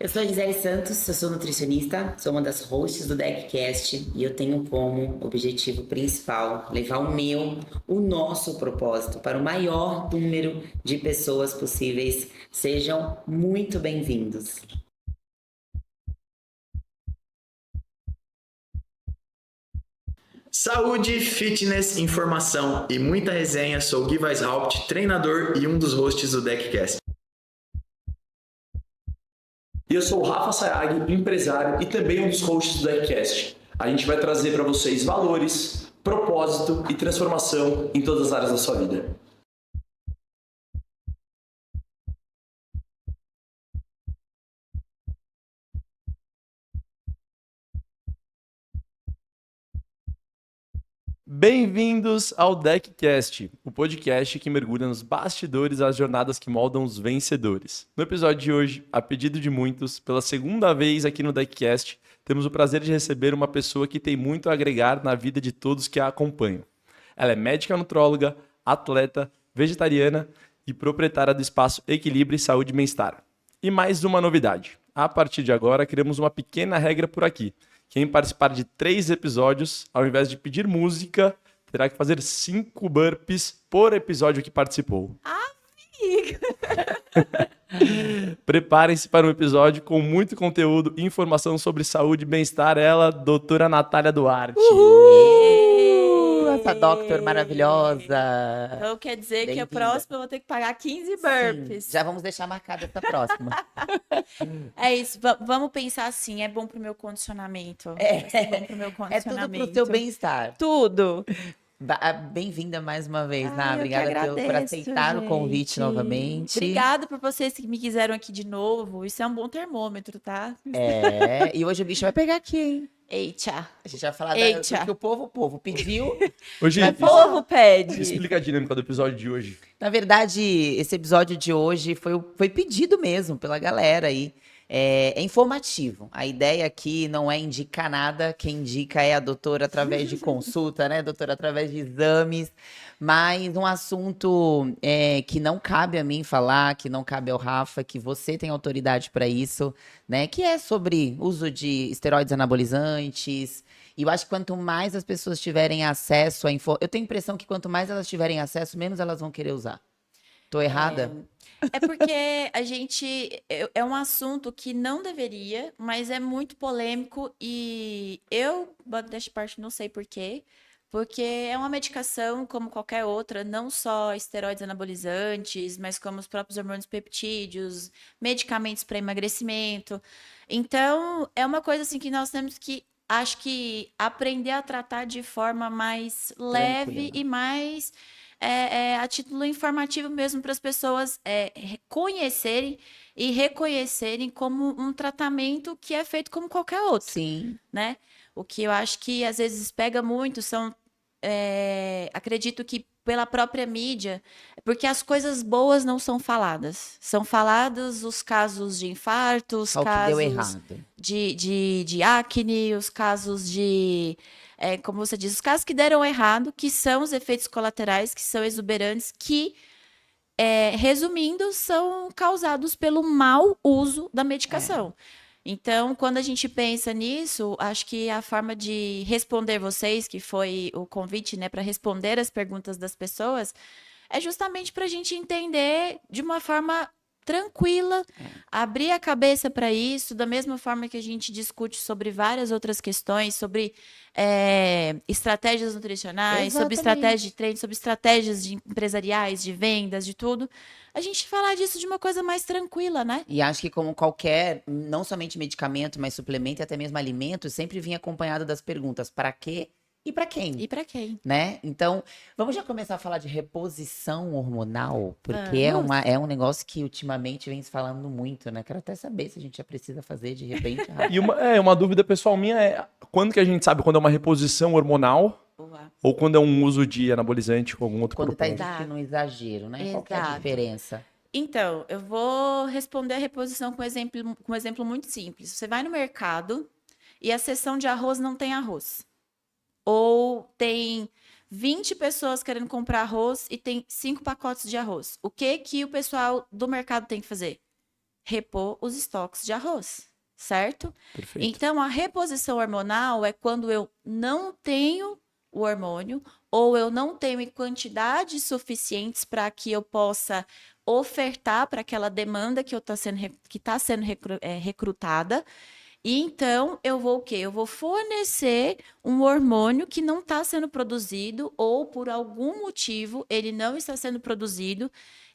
Eu sou a Gisele Santos, eu sou nutricionista, sou uma das hosts do DeckCast e eu tenho como objetivo principal levar o nosso propósito para o maior número de pessoas possíveis. Sejam muito bem-vindos. Saúde, fitness, informação e muita resenha. Sou o Gui Weishaupt, treinador e um dos hosts do DeckCast. E eu sou o Rafa Sayag, empresário e também um dos hosts do DeckCast. A gente vai trazer para vocês valores, propósito e transformação em todas as áreas da sua vida. Bem-vindos ao DeckCast, o podcast que mergulha nos bastidores das jornadas que moldam os vencedores. No episódio de hoje, a pedido de muitos, pela segunda vez aqui no DeckCast, temos o prazer de receber uma pessoa que tem muito a agregar na vida de todos que a acompanham. Ela é médica nutróloga, atleta, vegetariana e proprietária do espaço Equilíbrio, Saúde e Bem-Estar. E mais uma novidade. A partir de agora, criamos uma pequena regra por aqui. Quem participar de 3 episódios, ao invés de pedir música, terá que fazer 5 burpees por episódio que participou. Amiga. Preparem-se para um episódio com muito conteúdo e informação sobre saúde e bem-estar. Ela, doutora Natália Duarte. Essa doctor maravilhosa. Então quer dizer que a Bem-vinda. próxima eu vou ter que pagar 15 burpees. Sim, já vamos deixar marcada essa próxima. É isso, vamos pensar assim, é bom pro meu condicionamento. Vai ser bom pro meu É condicionamento. tudo pro seu bem-estar. Tudo. Bem-vinda mais uma vez, Ai, Ná. eu que Obrigada por agradeço, aceitar o convite gente. novamente. Obrigada por vocês que me quiseram aqui de novo. Isso é um bom termômetro, tá? E hoje o bicho vai pegar aqui, hein? Eita. A gente vai falar Eita. do que o povo pediu. Hoje, Vai O povo pede. explica a dinâmica do episódio de hoje. Na verdade, esse episódio de hoje foi pedido mesmo pela galera aí. É informativo. A ideia aqui não é indicar nada, quem indica é a doutora através de consulta, né, doutora? Através de exames, mas um assunto que não cabe a mim falar, que não cabe ao Rafa, que você tem autoridade para isso, né? Que é sobre uso de esteroides anabolizantes. E eu acho que quanto mais as pessoas tiverem acesso a eu tenho a impressão que quanto mais elas tiverem acesso, menos elas vão querer usar. Tô errada? É porque a gente. É um assunto que não deveria, mas é muito polêmico e eu, desta parte, não sei por quê. Porque é uma medicação como qualquer outra, não só esteroides anabolizantes, mas como os próprios hormônios peptídeos, medicamentos para emagrecimento. Então, é uma coisa assim que nós temos que, acho que, aprender a tratar de forma mais leve Tranquila. e mais a título informativo mesmo para as pessoas conhecerem e reconhecerem como um tratamento que é feito como qualquer outro, Sim. né? O que eu acho que às vezes pega muito são, acredito que pela própria mídia, porque as coisas boas não são faladas. São falados os casos de infarto, os Só o que deu casos errado. de acne, os casos de, como você diz, os casos que deram errado, que são os efeitos colaterais, que são exuberantes, que, resumindo, são causados pelo mau uso da medicação. Então, quando a gente pensa nisso, acho que a forma de responder vocês, que foi o convite, né, para responder as perguntas das pessoas, é justamente para a gente entender de uma forma tranquila, abrir a cabeça para isso, da mesma forma que a gente discute sobre várias outras questões, sobre estratégias nutricionais, sobre Exatamente. estratégias de treino, sobre estratégias empresariais, de vendas, de tudo. A gente falar disso de uma coisa mais tranquila, né? E acho que como qualquer, não somente medicamento, mas suplemento e até mesmo alimento, sempre vinha acompanhado das perguntas para quê e para quem, E para quem? né? Então, vamos já começar a falar de reposição hormonal, porque Vamos. é um negócio que ultimamente vem se falando muito, né? Quero até saber se a gente já precisa fazer de repente. Rafa. E uma dúvida pessoal minha é quando que a gente sabe quando é uma reposição hormonal Boa. ou quando é um uso de anabolizante com algum outro Quando tá propósito? existindo um exagero, né? Qual que é a Exato. diferença? Então, eu vou responder a reposição com um exemplo muito simples. Você vai no mercado e a seção de arroz não tem arroz. Ou tem 20 pessoas querendo comprar arroz e tem 5 pacotes de arroz. O que que o pessoal do mercado tem que fazer? repor os estoques de arroz, certo? Perfeito. Então, a reposição hormonal é quando eu não tenho o hormônio ou eu não tenho em quantidades suficientes para que eu possa ofertar para aquela demanda que está sendo recrutada. E então, eu vou o quê? Eu vou fornecer um hormônio que não está sendo produzido ou, por algum motivo, ele não está sendo produzido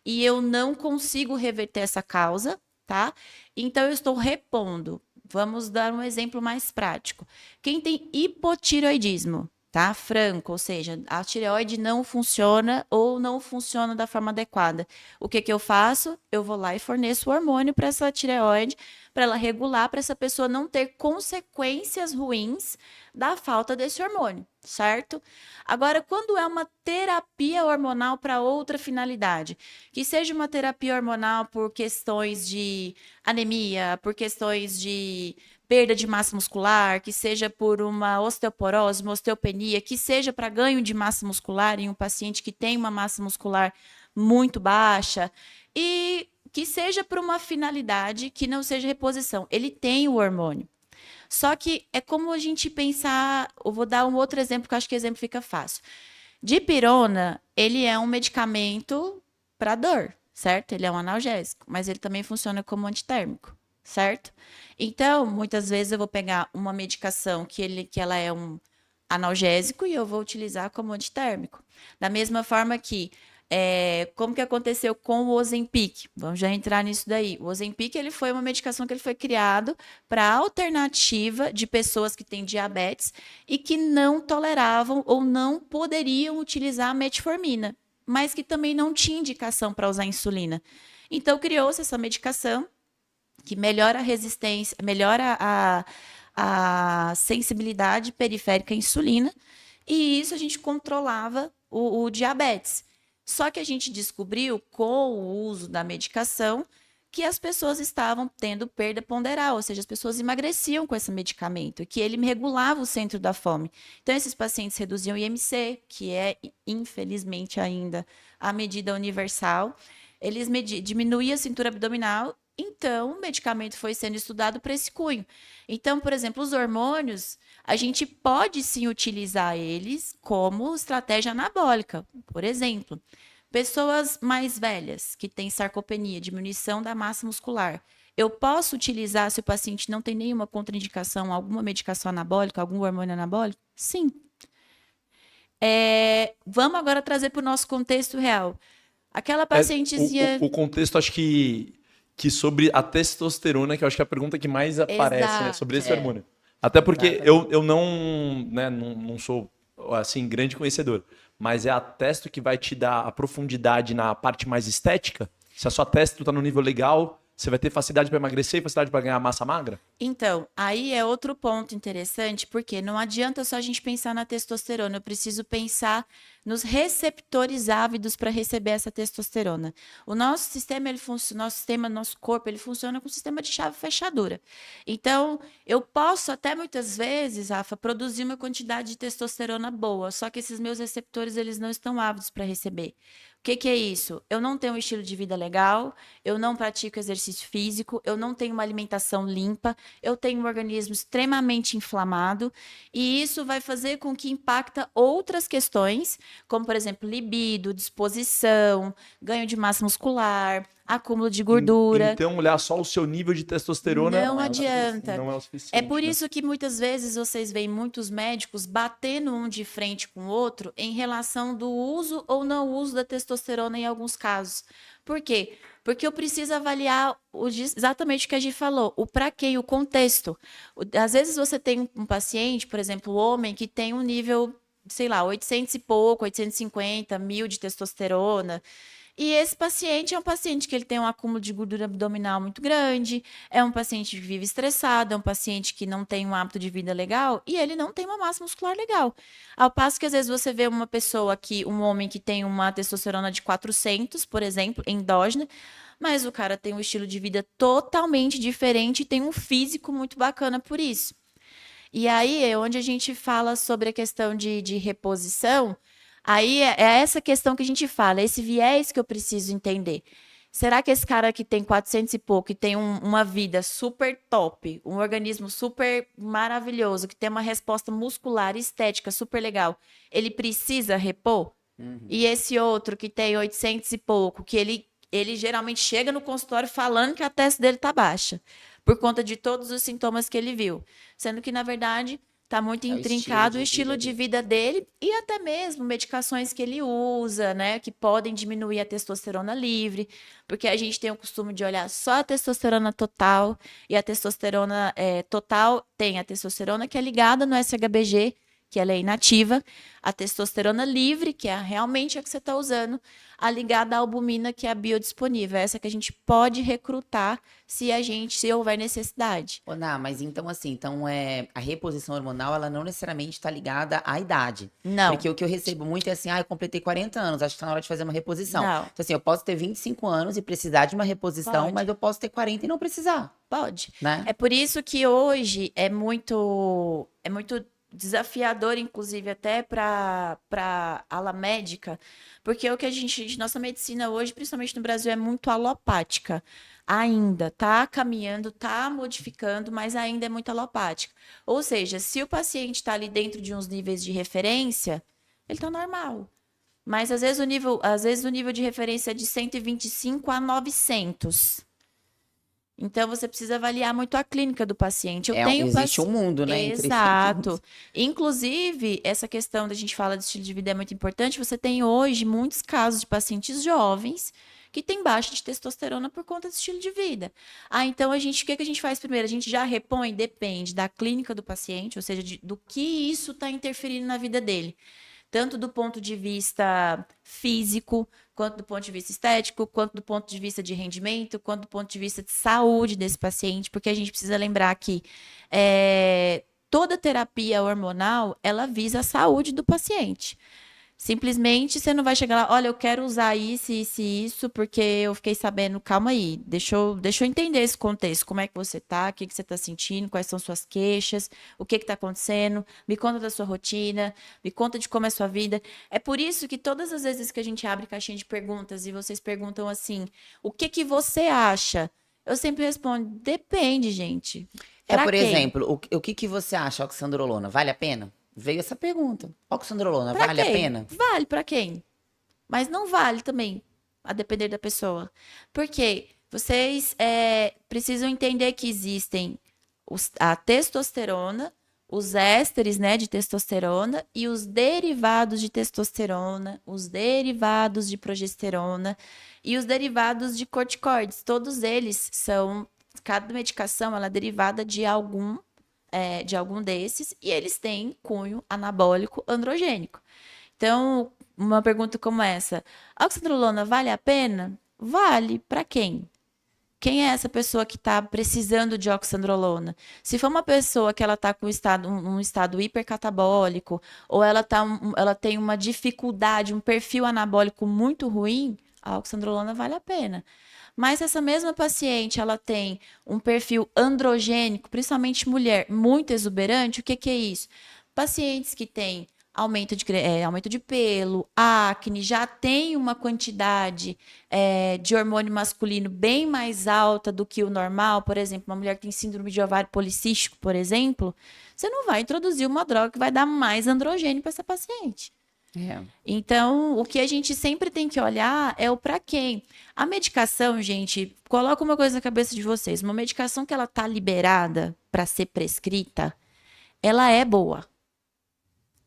e eu não consigo reverter essa causa, tá? Então, eu estou repondo. Vamos dar um exemplo mais prático. Quem tem hipotireoidismo, tá? Franco, ou seja, a tireoide não funciona ou não funciona da forma adequada. O que eu faço? Eu vou lá e forneço o hormônio para essa tireoide, para ela regular, para essa pessoa não ter consequências ruins da falta desse hormônio, certo? Agora, quando é uma terapia hormonal para outra finalidade, que seja uma terapia hormonal por questões de anemia, por questões de perda de massa muscular, que seja por uma osteoporose, uma osteopenia, que seja para ganho de massa muscular em um paciente que tem uma massa muscular muito baixa, e que seja por uma finalidade que não seja reposição. Ele tem o hormônio. Só que é como a gente pensar, eu vou dar um outro exemplo, que eu acho que o exemplo fica fácil. Dipirona, ele é um medicamento para dor, certo? Ele é um analgésico, mas ele também funciona como antitérmico, certo? Então, muitas vezes eu vou pegar uma medicação que ela é um analgésico e eu vou utilizar como antitérmico. Da mesma forma que como que aconteceu com o Ozempic? Vamos já entrar nisso daí. O Ozempic, ele foi uma medicação que ele foi criado para alternativa de pessoas que têm diabetes e que não toleravam ou não poderiam utilizar a metformina, mas que também não tinha indicação para usar insulina. Então, criou-se essa medicação que melhora a resistência, melhora a sensibilidade periférica à insulina, e isso a gente controlava o diabetes. Só que a gente descobriu, com o uso da medicação, que as pessoas estavam tendo perda ponderal, ou seja, as pessoas emagreciam com esse medicamento, que ele regulava o centro da fome. Então, esses pacientes reduziam o IMC, que é, infelizmente, ainda a medida universal. Eles diminuíam a cintura abdominal, então o medicamento foi sendo estudado para esse cunho. Então, por exemplo, os hormônios, a gente pode sim utilizar eles como estratégia anabólica. Por exemplo, pessoas mais velhas que têm sarcopenia, diminuição da massa muscular. Eu posso utilizar, se o paciente não tem nenhuma contraindicação, alguma medicação anabólica, algum hormônio anabólico? Sim. Vamos agora trazer para o nosso contexto real. Aquela pacientezinha... O contexto, acho que sobre a testosterona, que eu acho que é a pergunta que mais aparece, né, sobre esse hormônio. Até porque eu não sou, assim, grande conhecedor, mas é a testo que vai te dar a profundidade na parte mais estética? Se a sua testo está no nível legal, você vai ter facilidade para emagrecer e facilidade para ganhar massa magra? Então, aí é outro ponto interessante, porque não adianta só a gente pensar na testosterona, eu preciso pensar nos receptores ávidos para receber essa testosterona. O nosso sistema, nosso corpo, ele funciona com um sistema de chave-fechadura. Então, eu posso até muitas vezes, Rafa, produzir uma quantidade de testosterona boa, só que esses meus receptores, eles não estão ávidos para receber. O que é isso? Eu não tenho um estilo de vida legal, eu não pratico exercício físico, eu não tenho uma alimentação limpa, eu tenho um organismo extremamente inflamado, e isso vai fazer com que impacta outras questões, como, por exemplo, libido, disposição, ganho de massa muscular, acúmulo de gordura. Então, olhar só o seu nível de testosterona não adianta. Não é o suficiente. É por isso que muitas vezes vocês veem muitos médicos batendo um de frente com o outro em relação do uso ou não uso da testosterona em alguns casos. Por quê? Porque eu preciso avaliar exatamente o que a gente falou, o para quê, o contexto. Às vezes você tem um paciente, por exemplo, homem, que tem um nível, sei lá, 800 e pouco, 850, 1000 de testosterona. E esse paciente é um paciente que ele tem um acúmulo de gordura abdominal muito grande, é um paciente que vive estressado, é um paciente que não tem um hábito de vida legal e ele não tem uma massa muscular legal. Ao passo que às vezes você vê uma pessoa um homem que tem uma testosterona de 400, por exemplo, endógena, mas o cara tem um estilo de vida totalmente diferente e tem um físico muito bacana por isso. E aí é onde a gente fala sobre a questão de reposição. Aí é essa questão que a gente fala, esse viés que eu preciso entender. Será que esse cara que tem 400 e pouco, que tem uma vida super top, um organismo super maravilhoso, que tem uma resposta muscular e estética super legal, ele precisa repor? E esse outro que tem 800 e pouco, que ele geralmente chega no consultório falando que a testa dele tá baixa, por conta de todos os sintomas que ele viu. Sendo que, na verdade, tá muito É o intrincado o estilo estilo de de vida dele e até mesmo medicações que ele usa, né? Que podem diminuir a testosterona livre, porque a gente tem o costume de olhar só a testosterona total, e a testosterona total tem a testosterona que é ligada no SHBG, que ela é inativa, a testosterona livre, que é realmente a que você está usando, a ligada à albumina, que é a biodisponível, essa que a gente pode recrutar se houver necessidade. Ô, Ná, mas então assim, a reposição hormonal, ela não necessariamente está ligada à idade. Não. Porque o que eu recebo muito é assim, eu completei 40 anos, acho que tá na hora de fazer uma reposição. Não. Então assim, eu posso ter 25 anos e precisar de uma reposição, Pode. mas eu posso ter 40 e não precisar, Pode. né? É por isso que hoje é muito desafiador, inclusive, até para ala médica, porque o que nossa medicina hoje, principalmente no Brasil, é muito alopática. Ainda tá caminhando, tá modificando, mas ainda é muito alopática. Ou seja, se o paciente está ali dentro de uns níveis de referência, ele está normal. Mas às vezes o nível de referência é de 125 a 900. Então, você precisa avaliar muito a clínica do paciente. Existe um mundo, né? entre- Exato. Inclusive, essa questão da gente fala de estilo de vida é muito importante. Você tem hoje muitos casos de pacientes jovens que têm baixa de testosterona por conta do estilo de vida. Então, o que a gente faz primeiro? A gente já repõe, depende da clínica do paciente, ou seja, do que isso está interferindo na vida dele. Tanto do ponto de vista físico, quanto do ponto de vista estético, quanto do ponto de vista de rendimento, quanto do ponto de vista de saúde desse paciente, porque a gente precisa lembrar que toda terapia hormonal, ela visa a saúde do paciente. Simplesmente você não vai chegar lá, olha, eu quero usar isso, isso e isso, porque eu fiquei sabendo, calma aí, deixa eu entender esse contexto, como é que você tá, o que você tá sentindo, quais são suas queixas, o que tá acontecendo, me conta da sua rotina, me conta de como é a sua vida. É por isso que todas as vezes que a gente abre caixinha de perguntas e vocês perguntam assim, o que você acha? Eu sempre respondo, depende, gente. Pra por quem? exemplo, o que você acha, oxandrolona? Vale a pena? Veio essa pergunta. Oxandrolona, Pra vale a quem? pena? Vale pra quem? Mas não vale também, a depender da pessoa. Porque vocês precisam entender que existem a testosterona, os ésteres, né, de testosterona e os derivados de testosterona, os derivados de progesterona e os derivados de corticoides. Todos eles cada medicação ela é derivada de algum desses, e eles têm cunho anabólico androgênico. Então, uma pergunta como essa, a oxandrolona vale a pena? Vale. Para quem? Quem é essa pessoa que está precisando de oxandrolona? Se for uma pessoa que ela está com um estado hipercatabólico, ou ela tem uma dificuldade, um perfil anabólico muito ruim, a oxandrolona vale a pena. Mas se essa mesma paciente ela tem um perfil androgênico, principalmente mulher, muito exuberante, o que é isso? Pacientes que têm aumento de pelo, acne, já tem uma quantidade de hormônio masculino bem mais alta do que o normal, por exemplo, uma mulher que tem síndrome de ovário policístico, por exemplo, você não vai introduzir uma droga que vai dar mais androgênio para essa paciente. Então, o que a gente sempre tem que olhar é o para quem. A medicação, gente, coloca uma coisa na cabeça de vocês. Uma medicação que ela tá liberada para ser prescrita, ela é boa.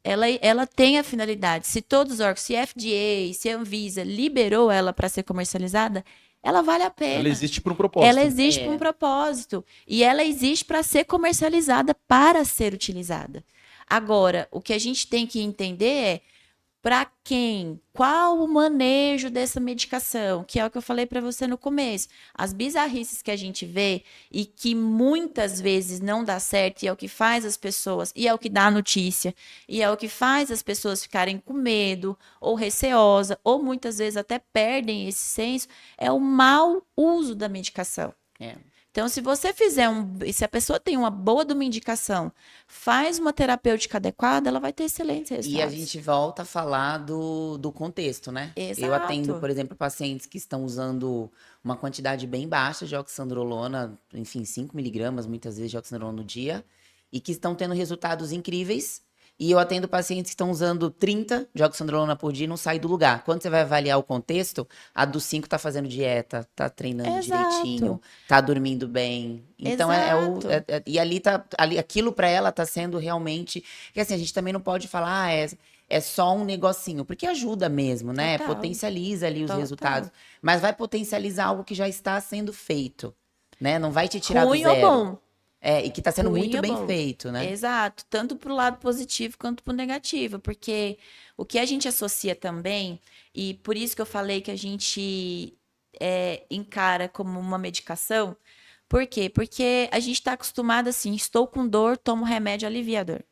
Ela tem a finalidade. Se todos os órgãos, se a FDA, se a Anvisa liberou ela para ser comercializada, ela vale a pena. Ela existe por um propósito. Ela existe por um propósito. E ela existe para ser comercializada, para ser utilizada. Agora, o que a gente tem que entender é para quem? Qual o manejo dessa medicação? Que é o que eu falei para você no começo. As bizarrices que a gente vê e que muitas vezes não dá certo e é o que faz as pessoas, e é o que dá a notícia, e é o que faz as pessoas ficarem com medo ou receosa, ou muitas vezes até perdem esse senso, é o mau uso da medicação. Então, se a pessoa tem uma boa de uma indicação, faz uma terapêutica adequada, ela vai ter excelentes resultados. E a gente volta a falar do contexto, né? Exato. Eu atendo, por exemplo, pacientes que estão usando uma quantidade bem baixa de oxandrolona, enfim, 5 miligramas muitas vezes de oxandrolona no dia, e que estão tendo resultados incríveis. E eu atendo pacientes que estão usando 30 de oxandrolona por dia e não sai do lugar. Quando você vai avaliar o contexto, a dos 5 tá fazendo dieta, tá treinando Exato. direitinho, tá dormindo bem. Então Exato. e ali tá aquilo pra ela tá sendo realmente, que assim, a gente também não pode falar, é só um negocinho, porque ajuda mesmo, né? Total. Potencializa ali os Total. resultados, mas vai potencializar algo que já está sendo feito, né? Não vai te tirar do Ruim zero. ou bom? E que tá sendo Ruim muito ou bem bom? feito, né? Exato, tanto para o lado positivo quanto para o negativo, porque o que a gente associa também, e por isso que eu falei que a gente encara como uma medicação, por quê? Porque a gente está acostumado assim, estou com dor, tomo remédio aliviador,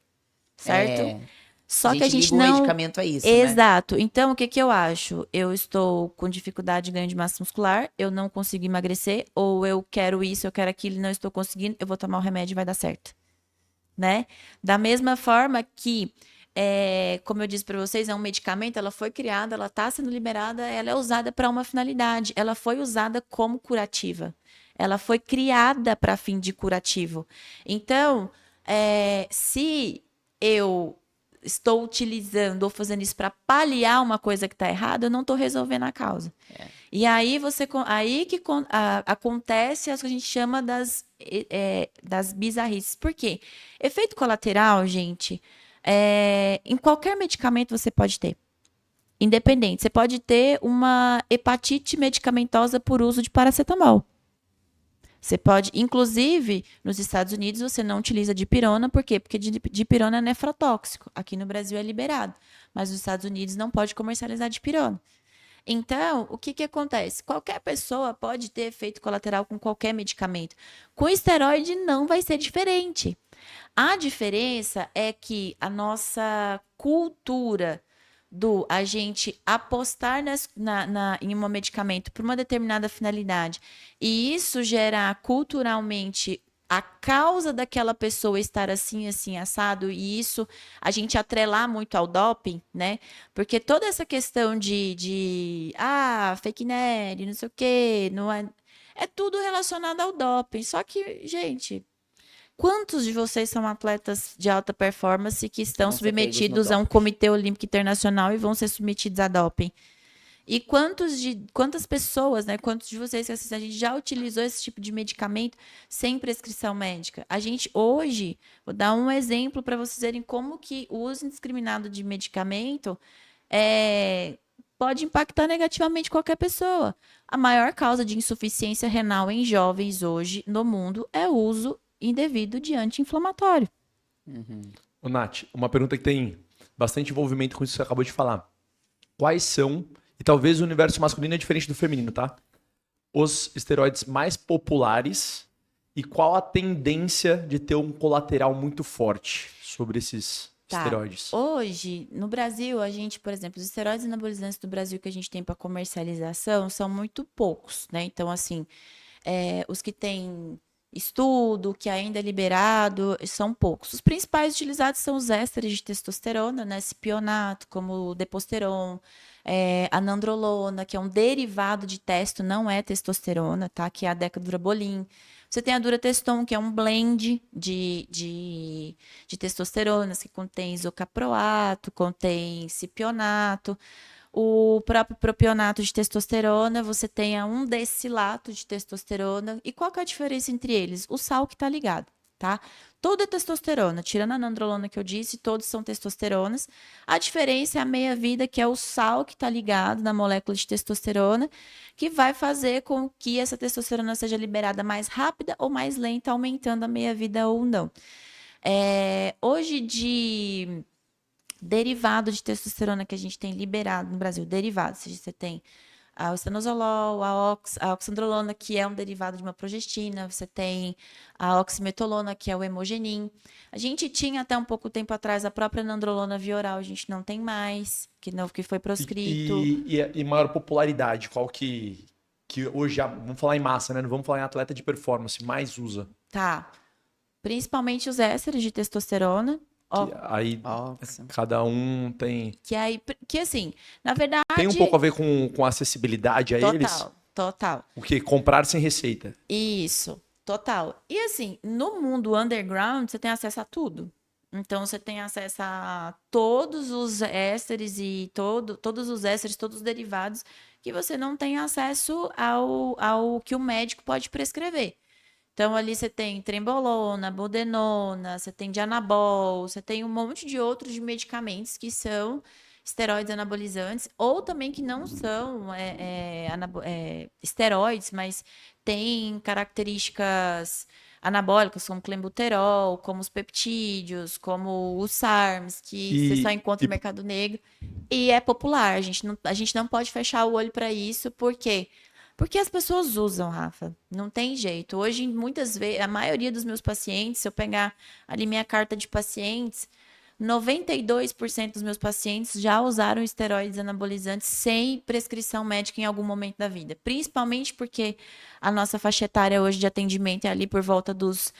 certo? É, Só que a gente liga o não. medicamento a isso, né? Exato. Então, o que que eu acho? Eu estou com dificuldade de ganho de massa muscular, eu não consigo emagrecer, ou eu quero isso, eu quero aquilo e não estou conseguindo, eu vou tomar o remédio e vai dar certo, né? Da mesma forma que, como eu disse para vocês, é um medicamento, ela foi criada, ela está sendo liberada, ela é usada para uma finalidade, ela foi usada como curativa, ela foi criada para fim de curativo. Então, se eu estou utilizando ou fazendo isso para paliar uma coisa que está errada, eu não estou resolvendo a causa. E aí acontece o que a gente chama das bizarrices. Por quê? Efeito colateral, gente, em qualquer medicamento você pode ter. Independente. Você pode ter uma hepatite medicamentosa por uso de paracetamol. Você pode, inclusive, nos Estados Unidos, você não utiliza dipirona, por quê? Porque dipirona é nefrotóxico. Aqui no Brasil é liberado, mas nos Estados Unidos não pode comercializar dipirona. Então, o que que acontece? Qualquer pessoa pode ter efeito colateral com qualquer medicamento. Com esteroide não vai ser diferente. A diferença é que a nossa cultura do a gente apostar em um medicamento por uma determinada finalidade e isso gerar culturalmente a causa daquela pessoa estar assim, assim, assado, e isso a gente atrelar muito ao doping, né? Porque toda essa questão fake news, não sei o quê, não é tudo relacionado ao doping. Só que, gente, quantos de vocês são atletas de alta performance que estão Vão ser pegos no submetidos a um doping. Comitê Olímpico Internacional e vão ser submetidos a doping? E quantas pessoas, né? Quantos de vocês que assistem, a gente já utilizou esse tipo de medicamento sem prescrição médica? A gente hoje, vou dar um exemplo para vocês verem como que o uso indiscriminado de medicamento pode impactar negativamente qualquer pessoa. A maior causa de insuficiência renal em jovens hoje no mundo é o uso indevido de anti-inflamatório. Ô, Nath, uma pergunta que tem bastante envolvimento com isso que você acabou de falar. Quais são, e talvez o universo masculino é diferente do feminino, tá? Os esteroides mais populares e qual a tendência de ter um colateral muito forte sobre esses esteroides? Hoje, no Brasil, a gente, por exemplo, os esteroides anabolizantes do Brasil que a gente tem para comercialização são muito poucos, né? Então, assim, os que têm estudo, que ainda é liberado, são poucos. Os principais utilizados são os ésteres de testosterona, né? Cipionato, como o deposteron, a nandrolona, que é um derivado de testo, não é testosterona, tá? Que é a decadurabolin. Você tem a durateston, que é um blend de testosteronas, que contém isocaproato, contém cipionato. O próprio propionato de testosterona, você tem a 1-decilato de testosterona. E qual que é a diferença entre eles? O sal que está ligado, tá? Todo é testosterona, tirando a nandrolona que eu disse, todos são testosteronas. A diferença é a meia-vida, que é o sal que está ligado na molécula de testosterona, que vai fazer com que essa testosterona seja liberada mais rápida ou mais lenta, aumentando a meia-vida ou não. Hoje, de derivado de testosterona que a gente tem liberado no Brasil, derivado, ou seja, você tem o estanozolol, a oxandrolona, que é um derivado de uma progestina, você tem a oximetolona, que é o hemogenin. A gente tinha até um pouco tempo atrás a própria nandrolona via oral, a gente não tem mais, que foi proscrito. E maior popularidade, qual que hoje, vamos falar em massa, né? Não vamos falar em atleta de performance, mais usa? Tá. Principalmente os ésteres de testosterona. Aí cada um tem... Que assim, na verdade... Tem um pouco a ver com acessibilidade a eles? Total. O quê? Comprar sem receita. Isso, total. E assim, no mundo underground, você tem acesso a tudo. Então, você tem acesso a todos os ésteres e todos os ésteres, todos os derivados, que você não tem acesso ao que o médico pode prescrever. Então, ali você tem trembolona, budenona, você tem dianabol, você tem um monte de outros de medicamentos que são esteroides anabolizantes, ou também que não são esteroides, mas têm características anabólicas, como clenbuterol, como os peptídeos, como os SARMs, que você só encontra no mercado negro. E é popular, a gente não pode fechar o olho para isso, por quê? Porque as pessoas usam, Rafa. Não tem jeito. Hoje, muitas vezes, a maioria dos meus pacientes, se eu pegar ali minha carta de pacientes, 92% dos meus pacientes já usaram esteroides anabolizantes sem prescrição médica em algum momento da vida. Principalmente porque a nossa faixa etária hoje de atendimento é ali por volta dos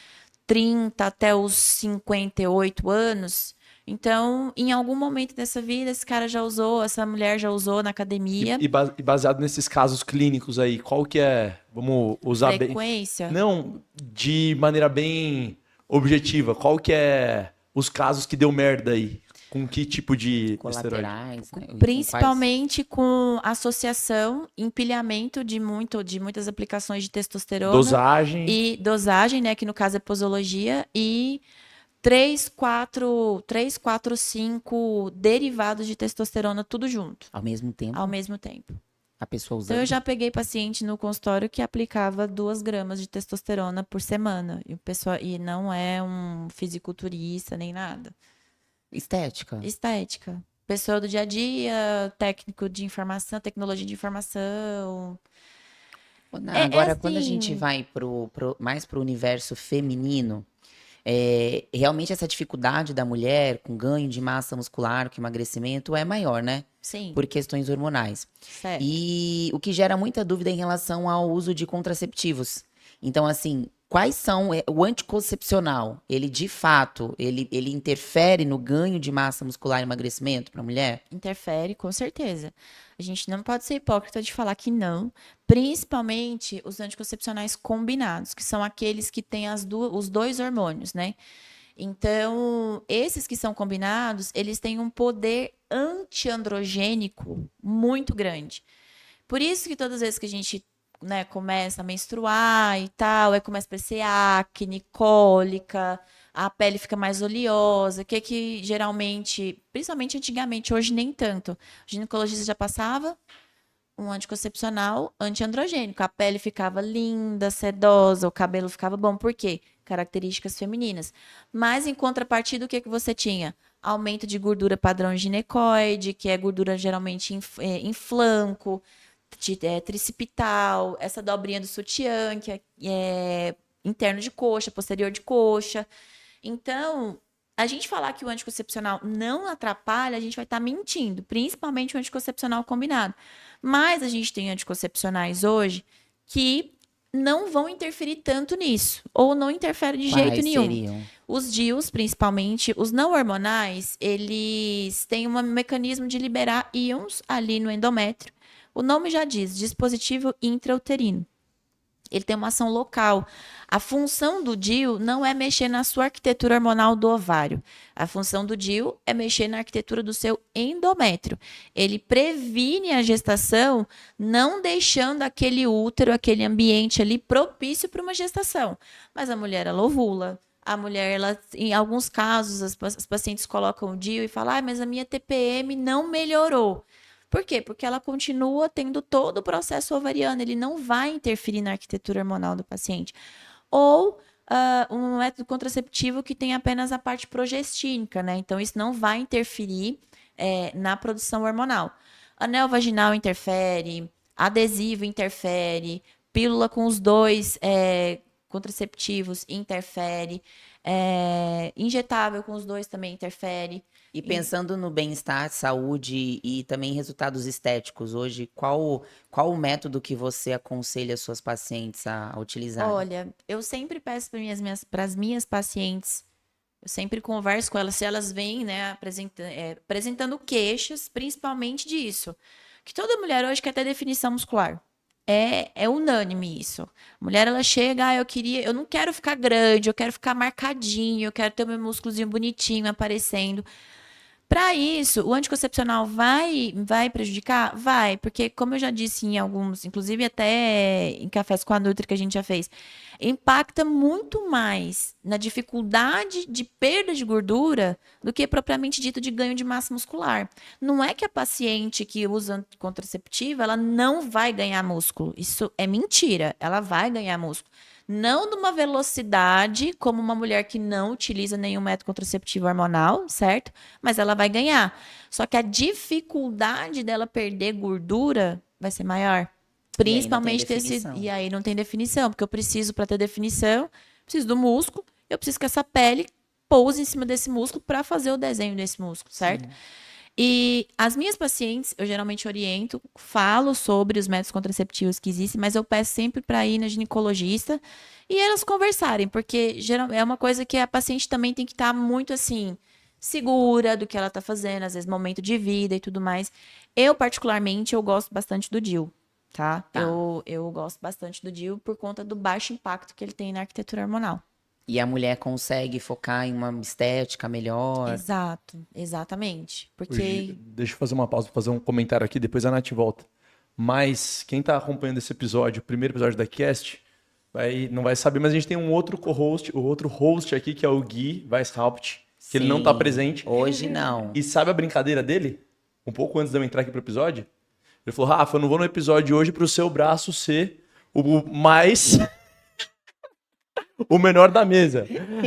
30 até os 58 anos. Então, em algum momento dessa vida, esse cara já usou, essa mulher já usou na academia. E baseado nesses casos clínicos aí, qual que é, vamos usar Frequência? bem... Não, de maneira bem objetiva, qual que é os casos que deu merda aí? Com que tipo de esteroide? Colaterais, né? Principalmente com associação, empilhamento de muitas aplicações de testosterona. Dosagem. E dosagem, né? Que no caso é posologia. E 3, 4, 5 derivados de testosterona, tudo junto. Ao mesmo tempo, Ao mesmo tempo. a pessoa usando. Então, eu já peguei paciente no consultório que aplicava 2 gramas de testosterona por semana. E não é um fisiculturista nem nada. Estética. Estética. Pessoa do dia a dia, técnico de informação, tecnologia de informação. Agora, quando a assim. gente vai mais pro universo feminino, realmente essa dificuldade da mulher com ganho de massa muscular, com emagrecimento, é maior, né? Sim, Por questões hormonais. certo. E o que gera muita dúvida em relação ao uso de contraceptivos. Então, assim, quais são o anticoncepcional? Ele, de fato, ele interfere no ganho de massa muscular e emagrecimento para a mulher? Interfere, com certeza. A gente não pode ser hipócrita de falar que não, principalmente os anticoncepcionais combinados, que são aqueles que têm os 2 hormônios, né? Então, esses que são combinados, eles têm um poder antiandrogênico muito grande. Por isso que todas as vezes que a gente, né, começa a menstruar e tal, aí começa a aparecer acne, cólica, a pele fica mais oleosa, que geralmente, principalmente antigamente, hoje nem tanto. O ginecologista já passava um anticoncepcional antiandrogênico. A pele ficava linda, sedosa, o cabelo ficava bom. Por quê? Características femininas. Mas, em contrapartida, o que você tinha? Aumento de gordura padrão ginecoide, que é gordura geralmente em flanco, tricipital, essa dobrinha do sutiã, que é interno de coxa, posterior de coxa. Então, a gente falar que o anticoncepcional não atrapalha, a gente vai estar mentindo, principalmente o anticoncepcional combinado. Mas a gente tem anticoncepcionais hoje que não vão interferir tanto nisso, ou não interferem de jeito Quais nenhum. seriam? Os DIUs, principalmente, os não hormonais, eles têm um mecanismo de liberar íons ali no endométrio. O nome já diz, dispositivo intrauterino. Ele tem uma ação local. A função do DIU não é mexer na sua arquitetura hormonal do ovário. A função do DIU é mexer na arquitetura do seu endométrio. Ele previne a gestação, não deixando aquele útero, aquele ambiente ali propício para uma gestação. Mas a mulher, ela ovula. A mulher, em alguns casos, as pacientes colocam o DIU e falam, mas a minha TPM não melhorou. Por quê? Porque ela continua tendo todo o processo ovariano, ele não vai interferir na arquitetura hormonal do paciente. Ou um método contraceptivo que tem apenas a parte progestínica, né? Então, isso não vai interferir na produção hormonal. Anel vaginal interfere, adesivo interfere, pílula com os 2 contraceptivos interfere, injetável com os 2 também interfere. E pensando no bem-estar, saúde e também resultados estéticos, hoje, qual o método que você aconselha as suas pacientes a utilizar? Olha, eu sempre peço para as minhas pacientes, eu sempre converso com elas, se elas vêm, né, apresentando queixas, principalmente disso. Que toda mulher hoje quer ter definição muscular. é unânime isso. A mulher, ela chega, eu não quero ficar grande, eu quero ficar marcadinho, eu quero ter o meu músculozinho bonitinho aparecendo. Para isso, o anticoncepcional vai prejudicar? Vai, porque como eu já disse em alguns, inclusive até em Cafés com a Nutri que a gente já fez, impacta muito mais na dificuldade de perda de gordura do que propriamente dito de ganho de massa muscular. Não é que a paciente que usa contraceptiva, ela não vai ganhar músculo. Isso é mentira, ela vai ganhar músculo. Não numa velocidade como uma mulher que não utiliza nenhum método contraceptivo hormonal, certo? Mas ela vai ganhar. Só que a dificuldade dela perder gordura vai ser maior. Principalmente tecido. E aí não tem definição, porque eu preciso, para ter definição, preciso do músculo, eu preciso que essa pele pouse em cima desse músculo para fazer o desenho desse músculo, certo? E as minhas pacientes, eu geralmente oriento, falo sobre os métodos contraceptivos que existem, mas eu peço sempre para ir na ginecologista e elas conversarem, porque é uma coisa que a paciente também tem que estar muito assim, segura do que ela está fazendo, às vezes momento de vida e tudo mais. Eu, particularmente, eu gosto bastante do DIU, tá? Eu gosto bastante do DIU por conta do baixo impacto que ele tem na arquitetura hormonal. E a mulher consegue focar em uma estética melhor. Exato, exatamente. Porque. Hoje, deixa eu fazer uma pausa para fazer um comentário aqui, depois a Nath volta. Mas quem tá acompanhando esse episódio, o primeiro episódio da Cast, não vai saber, mas a gente tem um outro co-host, o outro host aqui, que é o Gui Weishaupt, que ele não tá presente. Hoje não. E sabe a brincadeira dele? Um pouco antes de eu entrar aqui pro episódio, ele falou: Rafa, eu não vou no episódio hoje pro seu braço ser o mais... o menor da mesa.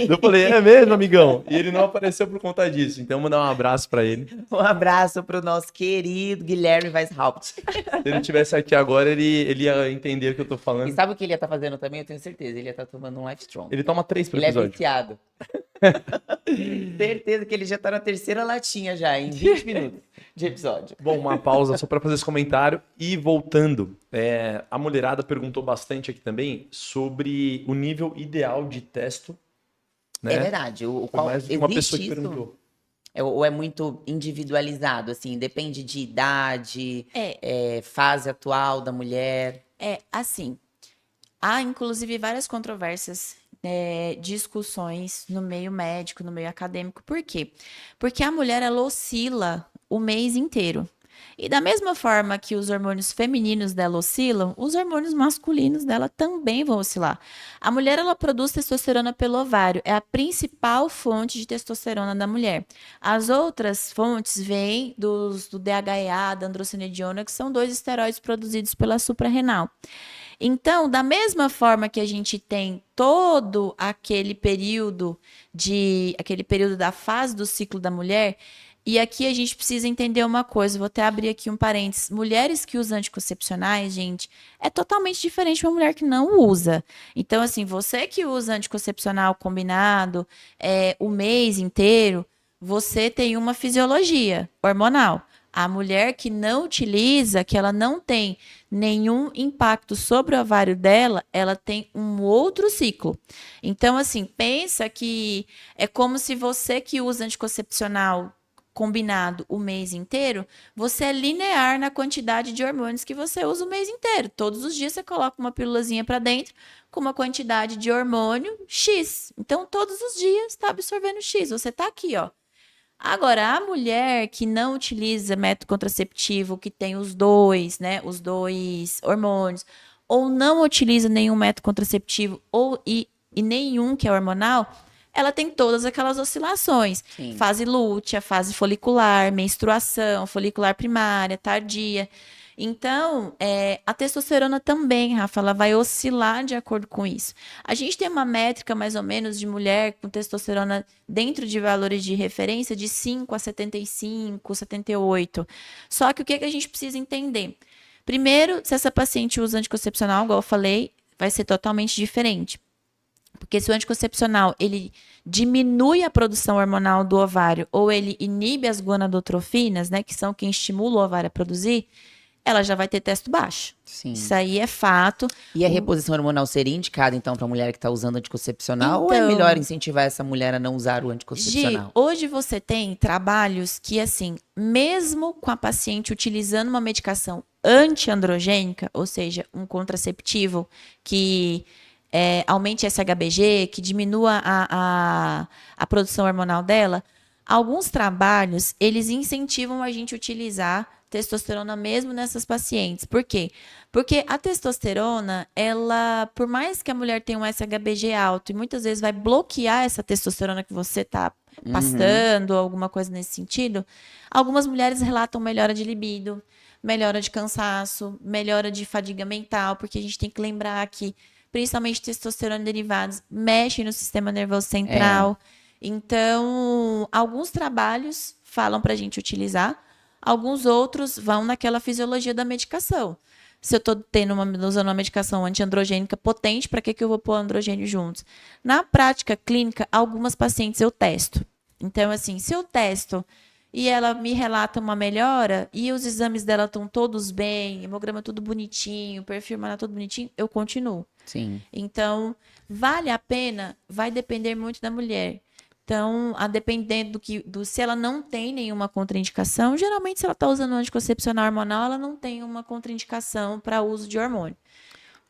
Eu falei, é mesmo, amigão? E ele não apareceu por conta disso. Então, vou mandar um abraço pra ele. Um abraço pro nosso querido Guilherme Weishaupt. Se ele estivesse aqui agora, ele ia entender o que eu tô falando. E sabe o que ele ia estar fazendo também? Eu tenho certeza. Ele ia estar tomando um Life Strong. Ele toma 3 por Ele episódio. é viciado. Certeza que ele já tá na terceira latinha já, em 20 minutos de episódio. Bom, uma pausa só para fazer esse comentário. E voltando, a mulherada perguntou bastante aqui também sobre o nível ideal de testo. Né? É verdade. Foi mais de uma pessoa que perguntou. Ou é muito individualizado, assim, depende de idade, fase atual da mulher. Assim, há inclusive várias controvérsias, discussões no meio médico, no meio acadêmico. Por quê? Porque a mulher, ela oscila o mês inteiro. E da mesma forma que os hormônios femininos dela oscilam, os hormônios masculinos dela também vão oscilar. A mulher, ela produz testosterona pelo ovário, é a principal fonte de testosterona da mulher. As outras fontes vêm do DHEA, da androstenediona, que são 2 esteroides produzidos pela suprarrenal. Então, da mesma forma que a gente tem todo aquele período da fase do ciclo da mulher, e aqui a gente precisa entender uma coisa, vou até abrir aqui um parênteses. Mulheres que usam anticoncepcionais, gente, é totalmente diferente de uma mulher que não usa. Então, assim, você que usa anticoncepcional combinado o mês inteiro, você tem uma fisiologia hormonal. A mulher que não utiliza, que ela não tem nenhum impacto sobre o ovário dela, ela tem um outro ciclo. Então, assim, pensa que é como se você que usa anticoncepcional combinado o mês inteiro, você é linear na quantidade de hormônios que você usa o mês inteiro. Todos os dias você coloca uma pílulazinha para dentro com uma quantidade de hormônio X. Então, todos os dias está absorvendo X. Você está aqui, ó. Agora, a mulher que não utiliza método contraceptivo, que tem os dois hormônios, ou não utiliza nenhum método contraceptivo, e nenhum que é hormonal, ela tem todas aquelas oscilações. Sim. Fase lútea, fase folicular, menstruação, folicular primária, tardia. Então, a testosterona também, Rafa, ela vai oscilar de acordo com isso. A gente tem uma métrica, mais ou menos, de mulher com testosterona dentro de valores de referência de 5 a 75, 78. Só que o que a gente precisa entender? Primeiro, se essa paciente usa anticoncepcional, igual eu falei, vai ser totalmente diferente. Porque se o anticoncepcional, ele diminui a produção hormonal do ovário ou ele inibe as gonadotrofinas, né, que são quem estimula o ovário a produzir, ela já vai ter testo baixo. Sim. Isso aí é fato. E a reposição hormonal seria indicada, então, para a mulher que está usando anticoncepcional? Ou é melhor incentivar essa mulher a não usar o anticoncepcional? Hoje você tem trabalhos que, assim, mesmo com a paciente utilizando uma medicação antiandrogênica, ou seja, um contraceptivo que aumente esse HBG, que diminua a produção hormonal dela, alguns trabalhos, eles incentivam a gente a utilizar testosterona mesmo nessas pacientes. Por quê? Porque a testosterona, ela, por mais que a mulher tenha um SHBG alto, e muitas vezes vai bloquear essa testosterona que você está pastando, alguma coisa nesse sentido, algumas mulheres relatam melhora de libido, melhora de cansaço, melhora de fadiga mental, porque a gente tem que lembrar que, principalmente testosterona e derivados, mexem no sistema nervoso central. Então, alguns trabalhos falam para a gente utilizar, alguns outros vão naquela fisiologia da medicação. Se eu estou usando uma medicação antiandrogênica potente, para que eu vou pôr androgênio juntos? Na prática clínica, algumas pacientes eu testo. Então, assim, se eu testo e ela me relata uma melhora e os exames dela estão todos bem, hemograma tudo bonitinho, perfil hormonal tudo bonitinho, eu continuo. Sim. Então, vale a pena? Vai depender muito da mulher. Então, a depender se ela não tem nenhuma contraindicação, geralmente se ela está usando anticoncepcional hormonal, ela não tem uma contraindicação para uso de hormônio.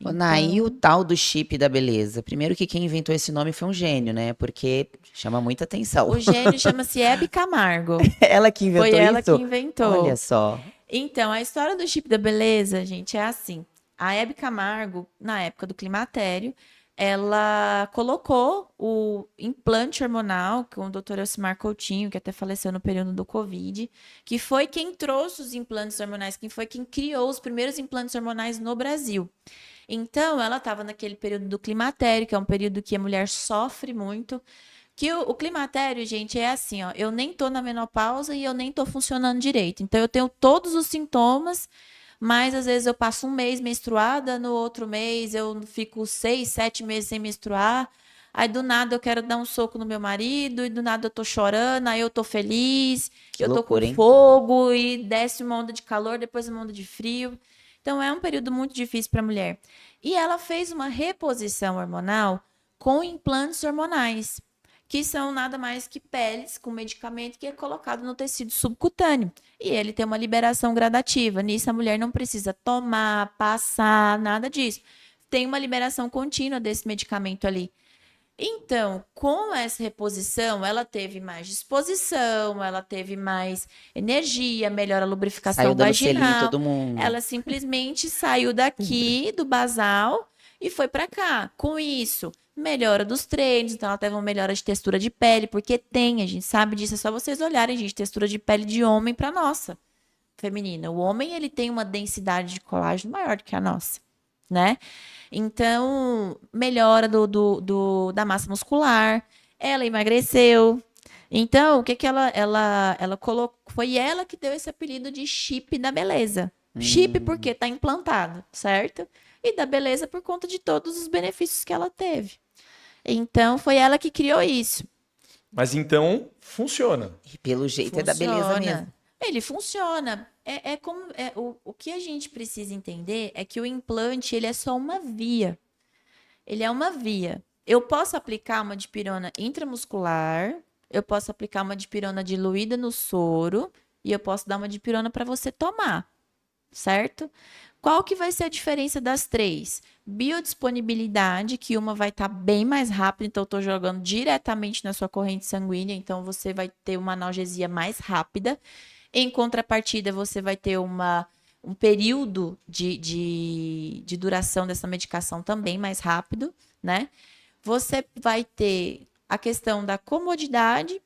Ô, Nai, e o tal do chip da beleza? Primeiro que quem inventou esse nome foi um gênio, né? Porque chama muita atenção. O gênio chama-se Hebe Camargo. Ela que inventou Foi ela isso? que inventou. Olha só. Então, a história do chip da beleza, gente, é assim. A Hebe Camargo, na época do climatério, ela colocou o implante hormonal com o Dr. Elcimar Coutinho, que até faleceu no período do Covid, que foi quem trouxe os implantes hormonais, quem foi quem criou os primeiros implantes hormonais no Brasil. Então, ela estava naquele período do climatério, que é um período que a mulher sofre muito. Que o climatério, gente, é assim, ó, eu nem tô na menopausa e eu nem tô funcionando direito. Então, eu tenho todos os sintomas, mas às vezes eu passo um mês menstruada, no outro mês eu fico 6, 7 meses sem menstruar. Aí do nada eu quero dar um soco no meu marido, e do nada eu tô chorando, aí eu tô feliz, Que eu loucura, tô hein? com fogo, e desce uma onda de calor, depois uma onda de frio. Então é um período muito difícil para a mulher. E ela fez uma reposição hormonal com implantes hormonais, que são nada mais que peles com medicamento que é colocado no tecido subcutâneo. E ele tem uma liberação gradativa. Nisso, a mulher não precisa tomar, passar, nada disso. Tem uma liberação contínua desse medicamento ali. Então, com essa reposição, ela teve mais disposição, ela teve mais energia, melhora a lubrificação Saiu dando selinho em vaginal. todo mundo. Ela simplesmente saiu daqui do basal e foi para cá. Com isso, melhora dos treinos, então ela teve uma melhora de textura de pele, porque tem, a gente sabe disso, é só vocês olharem, gente, textura de pele de homem para nossa, feminina. O homem, ele tem uma densidade de colágeno maior do que a nossa, né? Então, melhora da massa muscular, ela emagreceu. Então, o que ela colocou? Foi ela que deu esse apelido de chip da beleza. Chip porque tá implantado, certo? E da beleza por conta de todos os benefícios que ela teve. Então, foi ela que criou isso. Mas então, funciona. E pelo jeito é da beleza mesmo. Ele funciona. O que a gente precisa entender é que o implante, ele é só uma via. Ele é uma via. Eu posso aplicar uma dipirona intramuscular, eu posso aplicar uma dipirona diluída no soro e eu posso dar uma dipirona para você tomar, certo? Qual que vai ser a diferença das três? Biodisponibilidade, que uma vai estar bem mais rápida, então eu estou jogando diretamente na sua corrente sanguínea, então você vai ter uma analgesia mais rápida. Em contrapartida, você vai ter um período de duração dessa medicação também mais rápido, né? Você vai ter a questão da comodidade,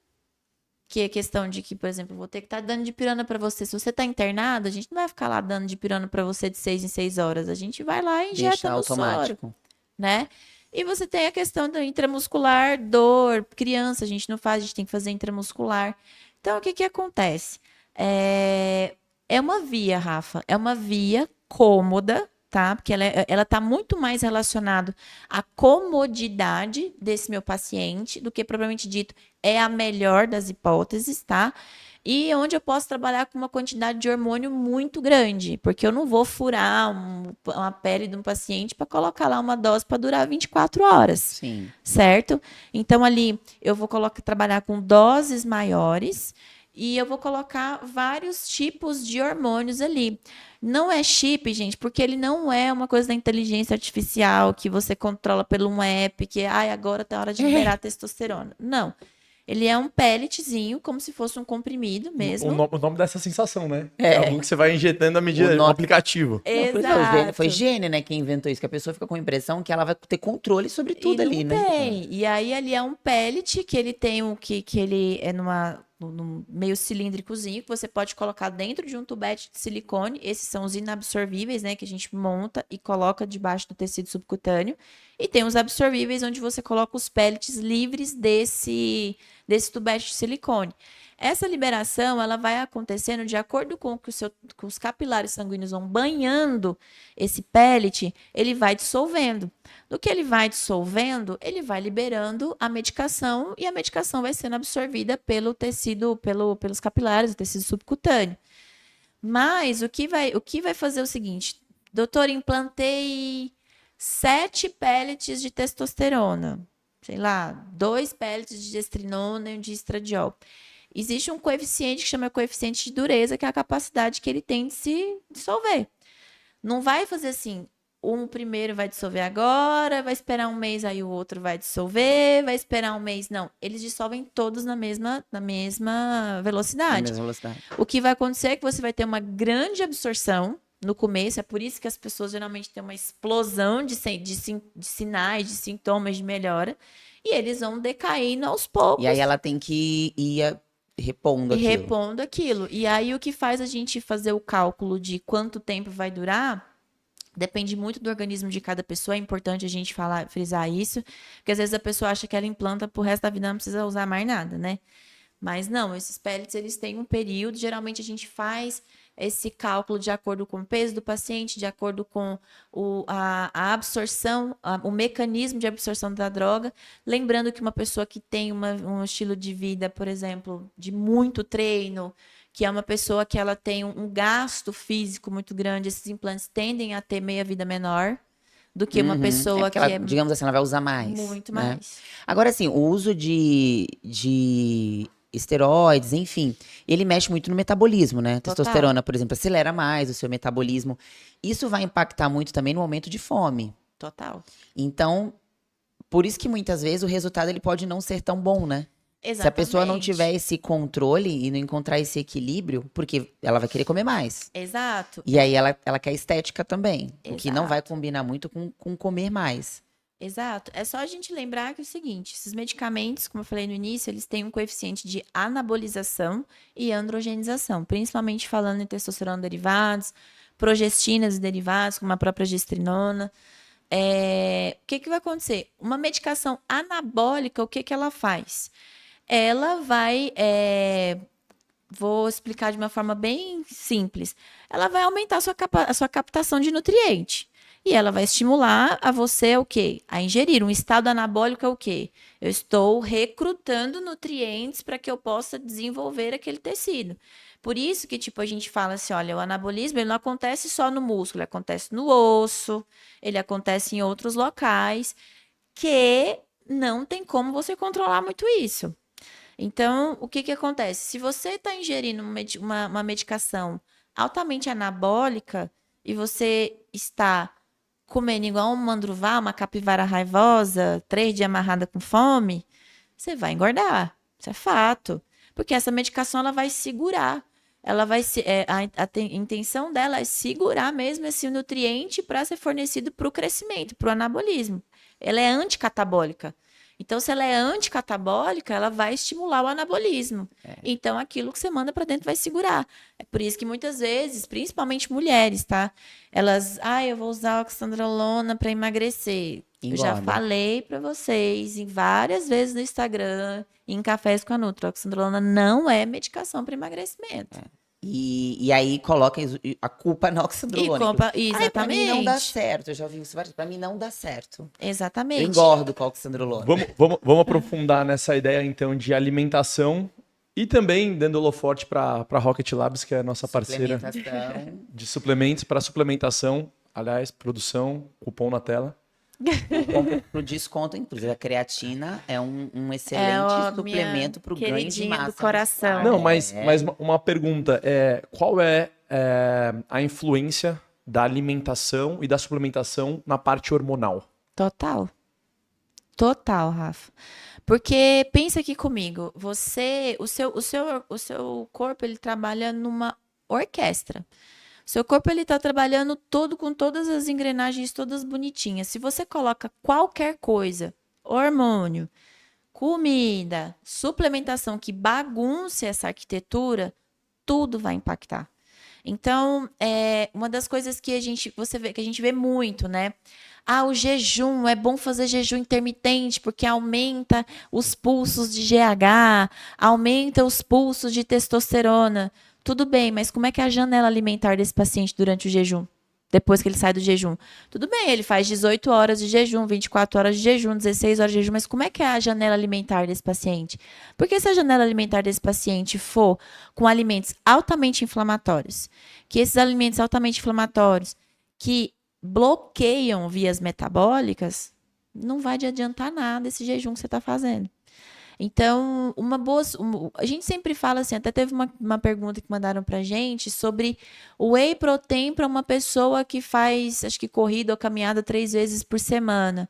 que é a questão de que, por exemplo, eu vou ter que estar dando dipirona para você. Se você está internado, a gente não vai ficar lá dando dipirona para você de 6 em 6 horas. A gente vai lá e injeta Deixa no automático. soro, né? E você tem a questão do intramuscular, dor, criança, a gente não faz, a gente tem que fazer intramuscular. Então, o que acontece? É uma via, Rafa, é uma via cômoda, tá? Porque ela tá muito mais relacionada à comodidade desse meu paciente do que, propriamente dito, é a melhor das hipóteses, tá? E onde eu posso trabalhar com uma quantidade de hormônio muito grande, porque eu não vou furar uma pele de um paciente para colocar lá uma dose para durar 24 horas. Sim. Certo? Então, ali, eu vou trabalhar com doses maiores e eu vou colocar vários tipos de hormônios ali. Não é chip, gente, porque ele não é uma coisa da inteligência artificial que você controla pelo um app, que agora tá hora de liberar testosterona. Não. Ele é um pelletzinho, como se fosse um comprimido mesmo. O nome dessa sensação, né? É. Algo que você vai injetando à medida O do nome- aplicativo. Exato. Foi Gene, né, que inventou isso, que a pessoa fica com a impressão que ela vai ter controle sobre tudo E ali, não né? tem. E aí ali é um pellet que ele tem que ele é num meio cilíndricozinho que você pode colocar dentro de um tubete de silicone. Esses são os inabsorvíveis, né, que a gente monta e coloca debaixo do tecido subcutâneo. E tem os absorvíveis onde você coloca os pellets livres desse tubete de silicone. Essa liberação, ela vai acontecendo de acordo com que com os capilares sanguíneos vão banhando esse pellet, ele vai dissolvendo. No que ele vai dissolvendo, ele vai liberando a medicação e a medicação vai sendo absorvida pelo tecido, pelos capilares, o tecido subcutâneo. Mas o que vai fazer o seguinte, doutor, implantei 7 pellets de testosterona, sei lá, 2 pellets de gestrinona e um de estradiol. Existe um coeficiente que chama coeficiente de dureza, que é a capacidade que ele tem de se dissolver. Não vai fazer assim, um primeiro vai dissolver agora, vai esperar um mês, aí o outro vai dissolver, vai esperar um mês. Não, eles dissolvem todos na mesma velocidade. Na mesma velocidade. O que vai acontecer é que você vai ter uma grande absorção no começo, é por isso que as pessoas geralmente têm uma explosão de sinais, de sintomas de melhora, e eles vão decaindo aos poucos. E aí ela tem que ir repondo aquilo. Repondo aquilo. E aí o que faz a gente fazer o cálculo de quanto tempo vai durar depende muito do organismo de cada pessoa. É importante a gente frisar isso, porque às vezes a pessoa acha que ela implanta pro resto da vida, não precisa usar mais nada, né? Mas não, esses pellets, eles têm um período, geralmente a gente faz esse cálculo de acordo com o peso do paciente, de acordo com a absorção, o mecanismo de absorção da droga. Lembrando que uma pessoa que tem um estilo de vida, por exemplo, de muito treino, que é uma pessoa que ela tem um gasto físico muito grande, esses implantes tendem a ter meia-vida menor do que uma pessoa porque ela, que é digamos assim, ela vai usar mais. muito né? mais. Agora, assim, o uso de esteroides, enfim, ele mexe muito no metabolismo, né? Total. Testosterona, por exemplo, acelera mais o seu metabolismo. Isso vai impactar muito também no aumento de fome. Total. Então, por isso que muitas vezes o resultado ele pode não ser tão bom, né? Exatamente. Se a pessoa não tiver esse controle e não encontrar esse equilíbrio, porque ela vai querer comer mais. Exato. E aí ela quer estética também, o que não Exato. vai combinar muito com comer mais. Exato. É só a gente lembrar que é o seguinte, esses medicamentos, como eu falei no início, eles têm um coeficiente de anabolização e androgenização, principalmente falando em testosterona derivados, progestinas e derivados, como a própria gestrinona. O que vai acontecer? Uma medicação anabólica, o que ela faz? Ela vai... Vou explicar de uma forma bem simples. Ela vai aumentar a sua captação de nutriente. E ela vai estimular a você o quê? A ingerir. Um estado anabólico é o quê? Eu estou recrutando nutrientes para que eu possa desenvolver aquele tecido. Por isso que, a gente fala assim, olha, o anabolismo ele não acontece só no músculo, ele acontece no osso, ele acontece em outros locais, que não tem como você controlar muito isso. Então, o que acontece? Se você está ingerindo uma medicação altamente anabólica e você está comendo igual um mandruvá, uma capivara raivosa, 3 dias amarrada com fome, você vai engordar. Isso é fato. Porque essa medicação ela vai segurar. Ela vai a intenção dela é segurar mesmo esse nutriente para ser fornecido para o crescimento, para o anabolismo. Ela é anticatabólica. Então, se ela é anticatabólica, ela vai estimular o anabolismo. Então, aquilo que você manda para dentro vai segurar. É por isso que muitas vezes, principalmente mulheres, tá? Elas, eu vou usar oxandrolona para emagrecer. Eu já Engorda. falei para vocês várias vezes no Instagram, em Cafés com a Nutri, a oxandrolona não é medicação para emagrecimento. E aí coloca a culpa na oxandrolona. Exatamente. Pra mim não dá certo. Eu já ouvi isso várias vezes. Pra mim não dá certo. Exatamente. Eu engordo com a oxandrolona. Vamos aprofundar nessa ideia, então, de alimentação e também dando holoforte para a Rocket Labs, que é a nossa parceira Suplementação. de suplementos para suplementação. Aliás, produção, cupom na tela. compro no desconto, inclusive a creatina é um excelente ó, suplemento para o minha ganho de queridinha do massa coração. muscular. Não, mas uma pergunta qual é, a influência da alimentação e da suplementação na parte hormonal? Total. Total, Rafa. Porque pensa aqui comigo, o seu corpo ele trabalha numa orquestra. O seu corpo ele tá trabalhando todo com todas as engrenagens todas bonitinhas. Se você coloca qualquer coisa, hormônio, comida, suplementação que bagunce essa arquitetura, tudo vai impactar. Então, uma das coisas que que a gente vê muito, né? Ah, o jejum, é bom fazer jejum intermitente porque aumenta os pulsos de GH, aumenta os pulsos de testosterona. Tudo bem, mas como é que é a janela alimentar desse paciente durante o jejum? Depois que ele sai do jejum. Tudo bem, ele faz 18 horas de jejum, 24 horas de jejum, 16 horas de jejum, mas como é que é a janela alimentar desse paciente? Porque se a janela alimentar desse paciente for com alimentos altamente inflamatórios, que esses alimentos altamente inflamatórios que bloqueiam vias metabólicas, não vai te adiantar nada esse jejum que você está fazendo. Então, a gente sempre fala assim, até teve uma pergunta que mandaram pra gente sobre o whey protein para uma pessoa que faz, acho que corrida ou caminhada 3 vezes por semana.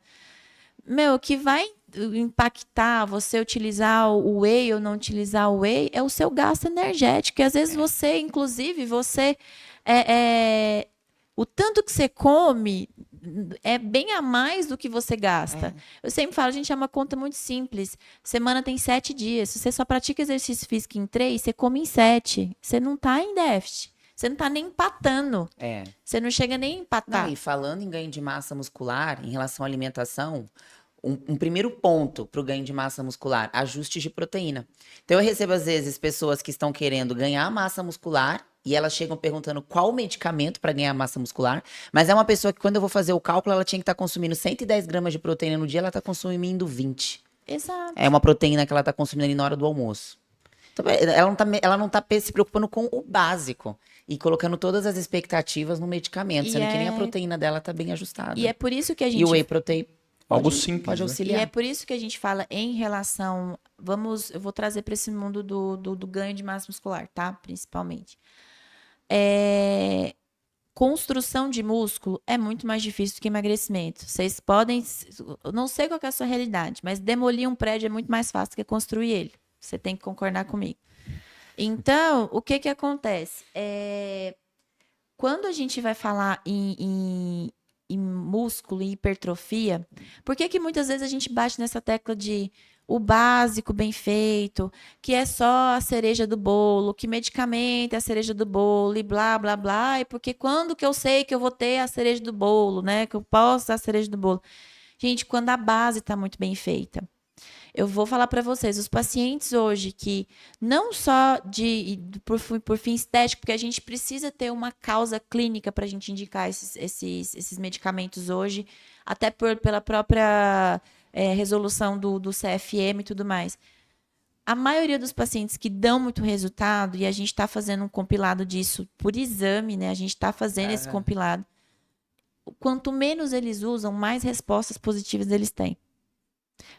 Meu, o que vai impactar você utilizar o whey ou não utilizar o whey é o seu gasto energético. E às vezes você, inclusive, o tanto que você come é bem a mais do que você gasta. Eu sempre falo, a gente é uma conta muito simples. Semana tem 7 dias. Se você só pratica exercício físico em 3, você come em 7. Você não está em déficit. Você não está nem empatando. Você não chega nem a empatar. Não, e falando em ganho de massa muscular, em relação à alimentação, um primeiro ponto para o ganho de massa muscular, ajustes de proteína. Então eu recebo às vezes pessoas que estão querendo ganhar massa muscular e elas chegam perguntando qual medicamento para ganhar massa muscular, mas é uma pessoa que quando eu vou fazer o cálculo, ela tinha que estar consumindo 110 gramas de proteína no dia, ela está consumindo 20. Exato. É uma proteína que ela está consumindo ali na hora do almoço. Então, ela não tá se preocupando com o básico e colocando todas as expectativas no medicamento, sendo que nem a proteína dela tá bem ajustada. E é por isso que a gente... E o whey protein Algo simples, pode né? auxiliar. E é por isso que a gente fala em relação... Eu vou trazer para esse mundo do ganho de massa muscular, tá? Principalmente. Construção de músculo é muito mais difícil do que emagrecimento. Vocês podem... Eu não sei qual que é a sua realidade, mas demolir um prédio é muito mais fácil do que construir ele. Você tem que concordar comigo. Então, o que acontece? Quando a gente vai falar em músculo e hipertrofia, por que muitas vezes a gente bate nessa tecla de o básico bem feito, que é só a cereja do bolo, que medicamento é a cereja do bolo e blá, blá, blá, e porque quando que eu sei que eu vou ter a cereja do bolo, né? Que eu posso ter a cereja do bolo. Gente, quando a base está muito bem feita. Eu vou falar para vocês, os pacientes hoje que não só por fim estético, porque a gente precisa ter uma causa clínica para a gente indicar esses medicamentos hoje, até pela própria resolução do CFM e tudo mais. A maioria dos pacientes que dão muito resultado, e a gente está fazendo um compilado disso por exame, né? A gente está fazendo esse compilado. Quanto menos eles usam, mais respostas positivas eles têm.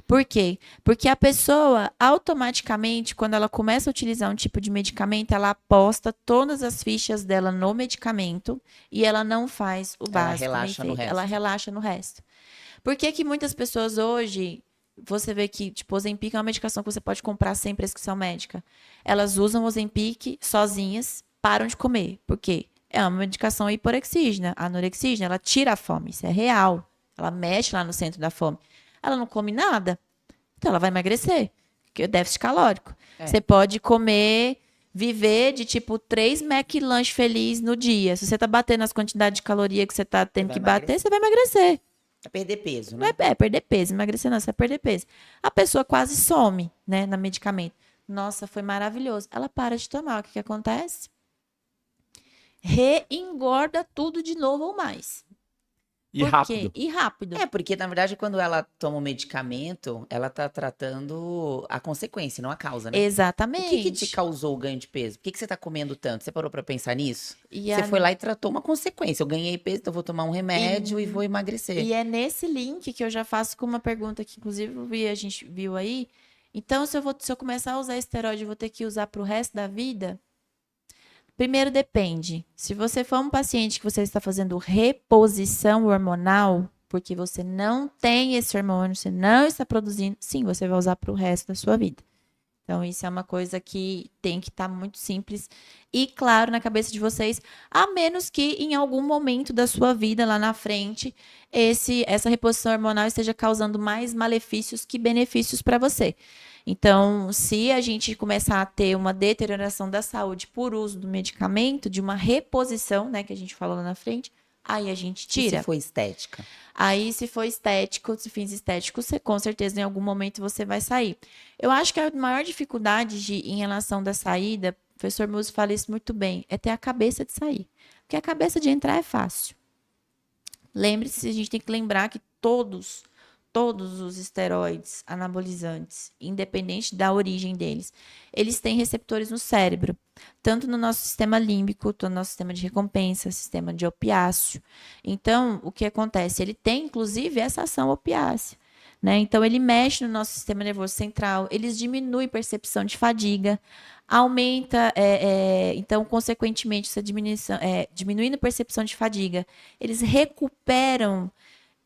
Por quê? Porque a pessoa, automaticamente, quando ela começa a utilizar um tipo de medicamento, ela aposta todas as fichas dela no medicamento e ela não faz o básico. Ela relaxa no resto. Ela relaxa no resto. Por que muitas pessoas hoje, você vê que, tipo, Ozempic é uma medicação que você pode comprar sem prescrição médica. Elas usam Ozempic sozinhas, param de comer. Por quê? É uma medicação hiporexígena, anorexígena, ela tira a fome, isso é real. Ela mexe lá no centro da fome. Ela não come nada, então ela vai emagrecer, porque é déficit calórico. Você pode viver de tipo 3 McLanche feliz no dia. Se você tá batendo as quantidades de caloria que você tá tendo que bater, você vai emagrecer. É perder peso, Não né? é perder peso, emagrecer não, você vai perder peso. A pessoa quase some, né, no medicamento. Nossa, foi maravilhoso. Ela para de tomar, o que acontece? Reengorda tudo de novo ou mais. E Por rápido. quê? E rápido. É, porque na verdade quando ela toma o medicamento, ela tá tratando a consequência, não a causa, né? O Exatamente. que te causou o ganho de peso? Por que você tá comendo tanto? Você parou pra pensar nisso? E Você a- foi lá e tratou uma consequência. Eu ganhei peso, então eu vou tomar um remédio e vou emagrecer. E é nesse link que eu já faço com uma pergunta que, inclusive, a gente viu aí. Então, se eu começar a usar esteroide, eu vou ter que usar pro resto da vida? Primeiro, depende. Se você for um paciente que você está fazendo reposição hormonal, porque você não tem esse hormônio, você não está produzindo, sim, você vai usar pro resto da sua vida. Então, isso é uma coisa que tem que estar muito simples e claro na cabeça de vocês, a menos que em algum momento da sua vida lá na frente, essa reposição hormonal esteja causando mais malefícios que benefícios para você. Então, se a gente começar a ter uma deterioração da saúde por uso do medicamento, de uma reposição, né, que a gente falou lá na frente, aí a gente E tira. se for estética? Aí, se for estético, se fins estéticos, você, com certeza, em algum momento você vai sair. Eu acho que a maior dificuldade em relação da saída, o professor Musso fala isso muito bem, é ter a cabeça de sair. Porque a cabeça de entrar é fácil. Lembre-se, a gente tem que lembrar que todos os esteroides anabolizantes, independente da origem deles, eles têm receptores no cérebro, tanto no nosso sistema límbico, tanto no nosso sistema de recompensa, sistema de opiáceo. Então, o que acontece? Ele tem, inclusive, essa ação opiácea. Né? Então, ele mexe no nosso sistema nervoso central, eles diminuem a percepção de fadiga, aumenta, então, consequentemente, essa diminuição, diminuindo a percepção de fadiga, eles recuperam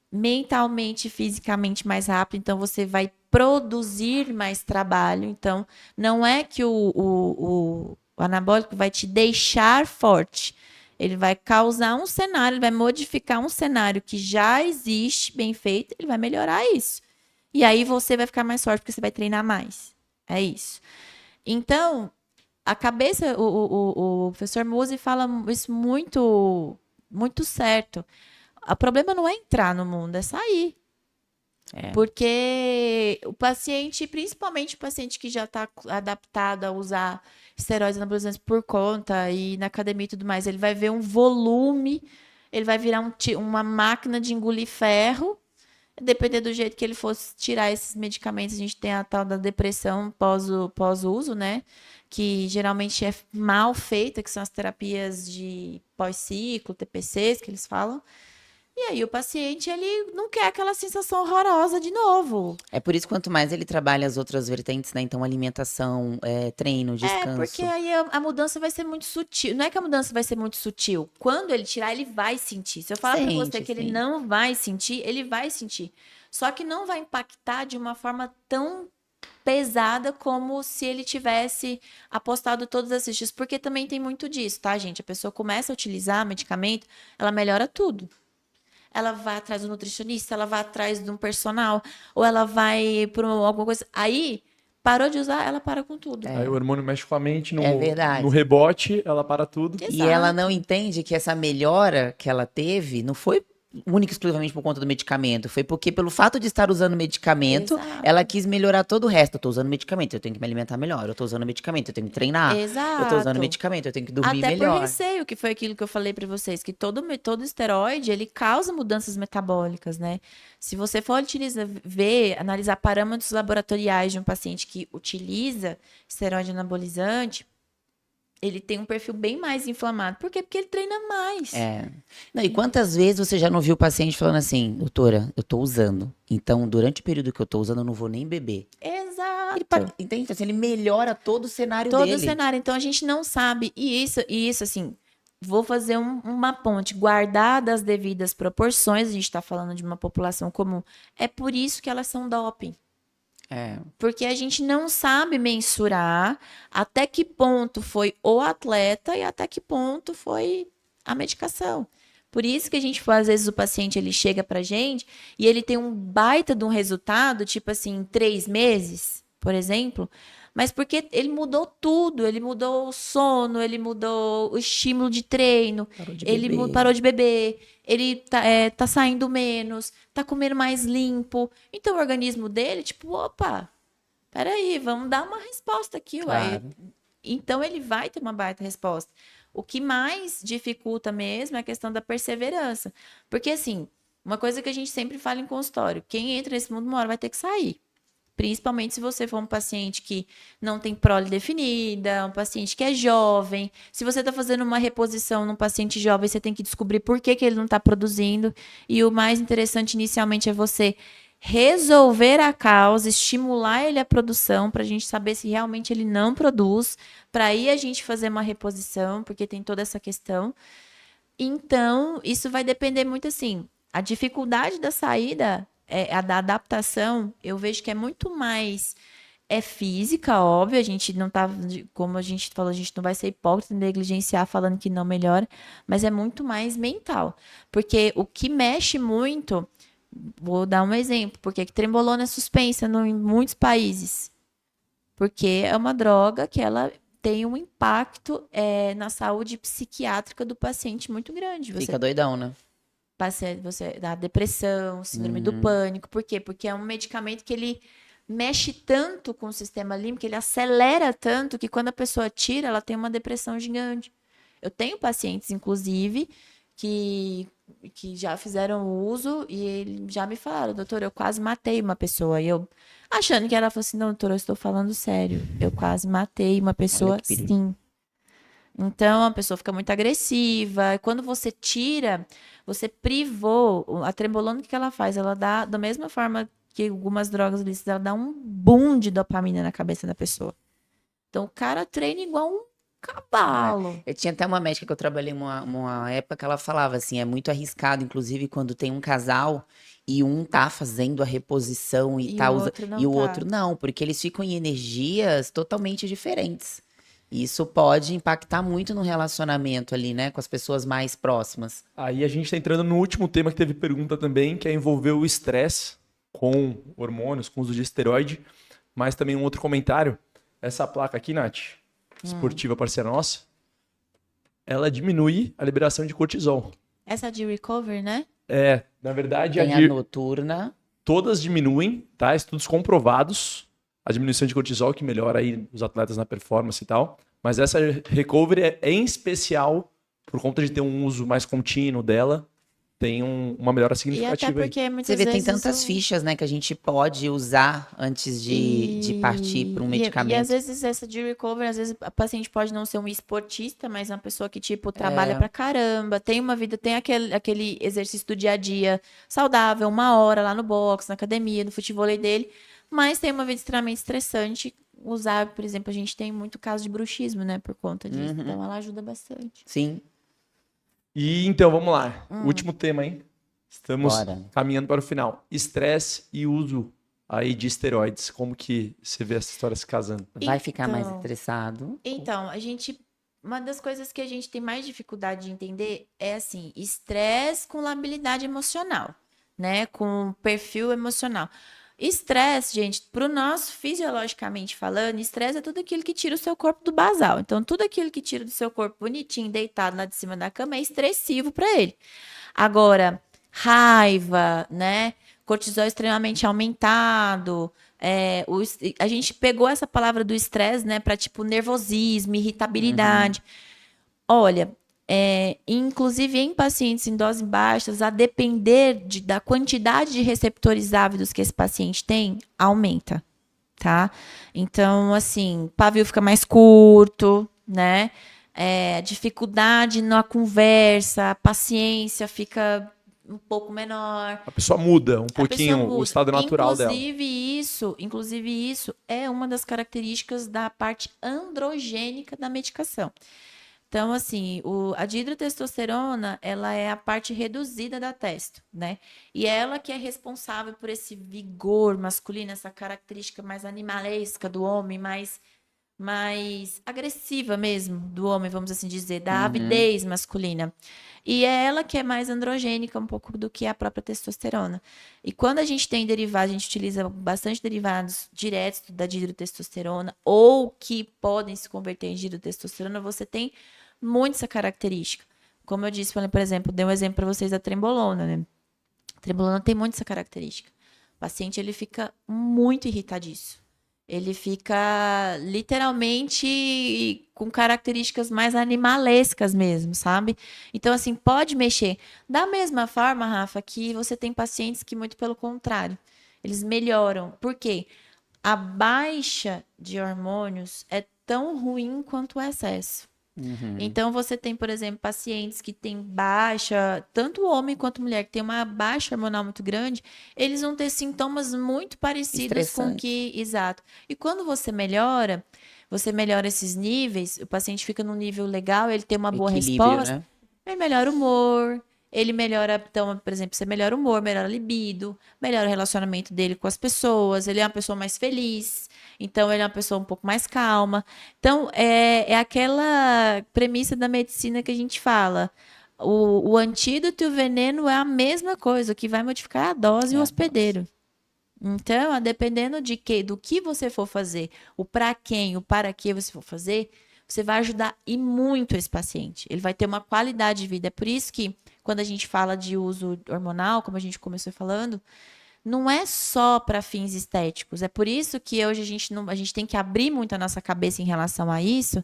mentalmente e fisicamente mais rápido, então você vai produzir mais trabalho. Então, não é que o anabólico vai te deixar forte, ele vai causar um cenário, ele vai modificar um cenário que já existe, bem feito, ele vai melhorar isso. E aí você vai ficar mais forte porque você vai treinar mais. É isso. Então, a cabeça, o professor Musi fala isso muito, muito certo. O problema não é entrar no mundo, é sair. Porque o paciente, principalmente o paciente que já está adaptado a usar esteroides anabolizantes por conta e na academia e tudo mais, ele vai ver um volume, ele vai virar uma máquina de engolir ferro. Dependendo do jeito que ele fosse tirar esses medicamentos, a gente tem a tal da depressão pós-uso, né? Que geralmente é mal feita, que são as terapias de pós-ciclo, TPCs, que eles falam. E aí o paciente, ele não quer aquela sensação horrorosa de novo. É por isso, quanto mais ele trabalha as outras vertentes, né? Então, alimentação, treino, descanso. Porque aí a mudança vai ser muito sutil. Não é que a mudança vai ser muito sutil. Quando ele tirar, ele vai sentir. Se eu falar para você que ele não vai sentir, ele vai sentir. Só que não vai impactar de uma forma tão pesada como se ele tivesse apostado todos esses dias. Porque também tem muito disso, tá, gente? A pessoa começa a utilizar medicamento, ela melhora tudo. Ela vai atrás do nutricionista, ela vai atrás de um personal, ou ela vai por alguma coisa. Aí, parou de usar, ela para com tudo. Aí o hormônio mexe com a mente, verdade. no rebote, ela para tudo. E ela não entende que essa melhora que ela teve não foi única e exclusivamente por conta do medicamento. Foi porque, pelo fato de estar usando medicamento, Exato. ela quis melhorar todo o resto. Eu tô usando medicamento, eu tenho que me alimentar melhor. Eu tô usando medicamento, eu tenho que treinar. Exato. Eu tô usando medicamento, eu tenho que dormir Até melhor. por receio, que foi aquilo que eu falei pra vocês, que todo esteroide, ele causa mudanças metabólicas, né? Se você for analisar parâmetros laboratoriais de um paciente que utiliza esteroide anabolizante, ele tem um perfil bem mais inflamado. Por quê? Porque ele treina mais. Não, e quantas vezes você já não viu o paciente falando assim, doutora, eu tô usando. Então, durante o período que eu tô usando, eu não vou nem beber. Exato. Entende? Assim, ele melhora todo o cenário Todo dele. o cenário. Então, a gente não sabe. E isso assim, vou fazer uma ponte. Guardadas as devidas proporções, a gente está falando de uma população comum. É por isso que elas são doping. Porque a gente não sabe mensurar até que ponto foi o atleta e até que ponto foi a medicação. Por isso que a gente, às vezes, o paciente ele chega pra gente e ele tem um baita de um resultado, tipo assim, em 3 meses, por exemplo, mas porque ele mudou tudo, ele mudou o sono, ele mudou o estímulo de treino, ele parou de beber, ele tá saindo menos, tá comendo mais limpo. Então o organismo dele, tipo, opa, peraí, vamos dar uma resposta aqui, ué. Então ele vai ter uma baita resposta. O que mais dificulta mesmo é a questão da perseverança. Porque assim, Uma coisa que a gente sempre fala em consultório, quem entra nesse mundo uma hora vai ter que sair. Principalmente se você for um paciente que não tem prole definida, um paciente que é jovem. Se você está fazendo uma reposição num paciente jovem, você tem que descobrir por que ele não está produzindo. E o mais interessante inicialmente é você resolver a causa, estimular ele a produção, para a gente saber se realmente ele não produz, para aí a gente fazer uma reposição, porque tem toda essa questão. Então, isso vai depender muito assim. A dificuldade da saída, a da adaptação, eu vejo que é muito mais física, óbvio. A gente não tá, como a gente falou, a gente não vai ser hipócrita e negligenciar falando que não melhora, mas é muito mais mental. Porque o que mexe muito, vou dar um exemplo, porque que trembolona é suspensa em muitos países. Porque é uma droga que ela tem um impacto na saúde psiquiátrica do paciente muito grande. Você Fica doidão, né? você dá depressão, síndrome do pânico. Por quê? Porque é um medicamento que ele mexe tanto com o sistema límbico, ele acelera tanto que quando a pessoa tira, ela tem uma depressão gigante. Eu tenho pacientes, inclusive, que já fizeram uso e eles já me falaram, doutor, eu quase matei uma pessoa. E eu, achando que ela falou assim, não, doutor, eu estou falando sério. Eu quase matei uma pessoa, sim. Então, a pessoa fica muito agressiva. E quando você tira, você privou. A trembolona, o que ela faz? Ela dá, da mesma forma que algumas drogas ilícitas, ela dá um boom de dopamina na cabeça da pessoa. Então, o cara treina igual um cavalo. Eu tinha até uma médica que eu trabalhei uma época que ela falava assim, é muito arriscado, inclusive quando tem um casal e um tá fazendo a reposição e tá o usando, outro não e o tá. outro não, porque eles ficam em energias totalmente diferentes. Isso pode impactar muito no relacionamento ali, né, com as pessoas mais próximas. Aí a gente tá entrando no último tema que teve pergunta também, que é envolver o estresse com hormônios, com uso de esteroide. Mas também um outro comentário. Essa placa aqui, Nath, esportiva parceira nossa, ela diminui a liberação de cortisol. Essa de recovery, né? Na verdade, Tem a noturna. todas diminuem, tá? Estudos comprovados, a diminuição de cortisol que melhora aí os atletas na performance e tal. Mas essa recovery é em especial, por conta de ter um uso mais contínuo dela, tem uma melhora E até significativa aí. porque muitas Você vê, tem vezes tantas fichas, né, que a gente pode usar antes de partir para um medicamento. E às vezes essa de recovery, às vezes a paciente pode não ser um esportista, mas uma pessoa que, tipo, trabalha pra caramba, tem uma vida, tem aquele exercício do dia a dia saudável, 1 hora lá no box, na academia, no futevôlei dele, mas tem uma vida extremamente estressante. Usar, por exemplo, a gente tem muito caso de bruxismo, né, por conta disso. Então ela ajuda bastante. Sim, E então, vamos lá. Último tema, hein? Estamos Bora. caminhando para o final. Estresse e uso aí de esteroides. Como que você vê essa história se casando? vai ficar mais Então, estressado. Então, uma das coisas que a gente tem mais dificuldade de entender é assim, estresse com labilidade emocional, né? Com perfil emocional. Estresse, gente, pro nosso, fisiologicamente falando, estresse é tudo aquilo que tira o seu corpo do basal. Então, tudo aquilo que tira do seu corpo bonitinho, deitado lá de cima da cama, é estressivo para ele. Agora, raiva, né? Cortisol extremamente aumentado. A gente pegou essa palavra do estresse, né, para tipo nervosismo, irritabilidade. Olha, inclusive em pacientes em doses baixas, a depender da quantidade de receptores ávidos que esse paciente tem, aumenta, tá? Então, assim, pavio fica mais curto, né? Dificuldade na conversa, a paciência fica um pouco menor. A pessoa muda um A pouquinho pessoa muda. o estado natural dela. Inclusive isso é uma das características da parte androgênica da medicação. Então, assim, a dihidrotestosterona, ela é a parte reduzida da testo, né? E ela que é responsável por esse vigor masculino, essa característica mais animalesca do homem, mais agressiva mesmo do homem, vamos assim dizer, da avidez masculina. E é ela que é mais androgênica um pouco do que a própria testosterona. E quando a gente tem derivados, a gente utiliza bastante derivados diretos da dihidrotestosterona ou que podem se converter em dihidrotestosterona, você tem muito essa característica. Como eu disse, por exemplo, dei um exemplo para vocês da trembolona, né? A trembolona tem muito essa característica. O paciente, ele fica muito irritadiço. Ele fica literalmente com características mais animalescas mesmo, sabe? Então, assim, pode mexer. Da mesma forma, Rafa, que você tem pacientes que, muito pelo contrário, eles melhoram. Por quê? A baixa de hormônios é tão ruim quanto o excesso. Então, você tem, por exemplo, pacientes que têm baixa, tanto homem quanto mulher, que tem uma baixa hormonal muito grande, eles vão ter sintomas muito parecidos com o que. Exato. E quando você melhora esses níveis, o paciente fica num nível legal, ele tem uma boa resposta, né? ele melhora o humor, ele melhora, então, por exemplo, você melhora o humor, melhora a libido, melhora o relacionamento dele com as pessoas, ele é uma pessoa mais feliz, então ele é uma pessoa um pouco mais calma. Então, é aquela premissa da medicina que a gente fala. O antídoto e o veneno é a mesma coisa, o que vai modificar é a dose e o hospedeiro. Então, dependendo do que você for fazer, o para quem, o para que você for fazer, você vai ajudar e muito esse paciente. Ele vai ter uma qualidade de vida. É por isso que, quando a gente fala de uso hormonal, como a gente começou falando, não é só para fins estéticos. É por isso que hoje a gente tem que abrir muito a nossa cabeça em relação a isso,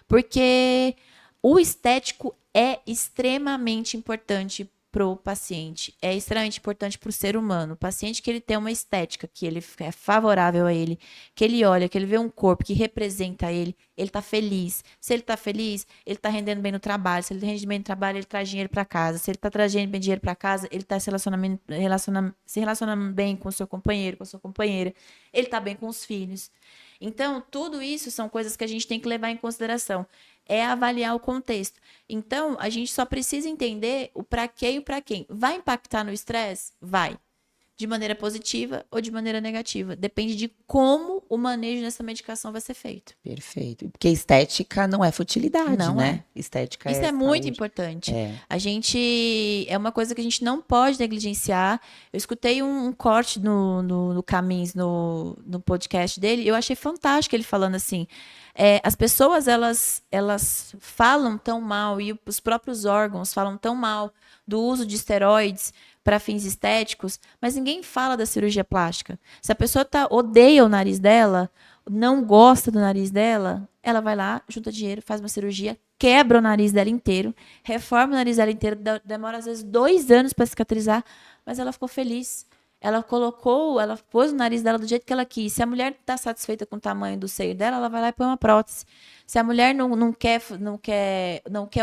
porque o estético é extremamente importante para o paciente, é extremamente importante para o ser humano. O paciente que ele tem uma estética, que ele é favorável a ele, que ele olha, que ele vê um corpo que representa ele está feliz. Se ele está feliz, ele está rendendo bem no trabalho. Se ele rende bem no trabalho, ele traz dinheiro para casa. Se ele está trazendo bem dinheiro para casa, ele está se relacionando bem com o seu companheiro, com a sua companheira. Ele está bem com os filhos. Então, tudo isso são coisas que a gente tem que levar em consideração. É avaliar o contexto. Então, a gente só precisa entender o para quê e o para quem. Vai impactar no estresse? Vai. De maneira positiva ou de maneira negativa. Depende de como o manejo dessa medicação vai ser feito. Perfeito. Porque estética não é futilidade, Não né? Estética Isso é muito importante. É uma coisa que a gente não pode negligenciar. Eu escutei um corte no Caminhos, no podcast dele, e eu achei fantástico ele falando assim, as pessoas, elas falam tão mal, e os próprios órgãos falam tão mal do uso de esteroides para fins estéticos, mas ninguém fala da cirurgia plástica. Se a pessoa odeia o nariz dela, não gosta do nariz dela, ela vai lá, junta dinheiro, faz uma cirurgia, quebra o nariz dela inteiro, reforma o nariz dela inteiro, demora às vezes 2 anos para cicatrizar, mas ela ficou feliz. Ela pôs o nariz dela do jeito que ela quis. Se a mulher está satisfeita com o tamanho do seio dela, ela vai lá e põe uma prótese. Se a mulher não quer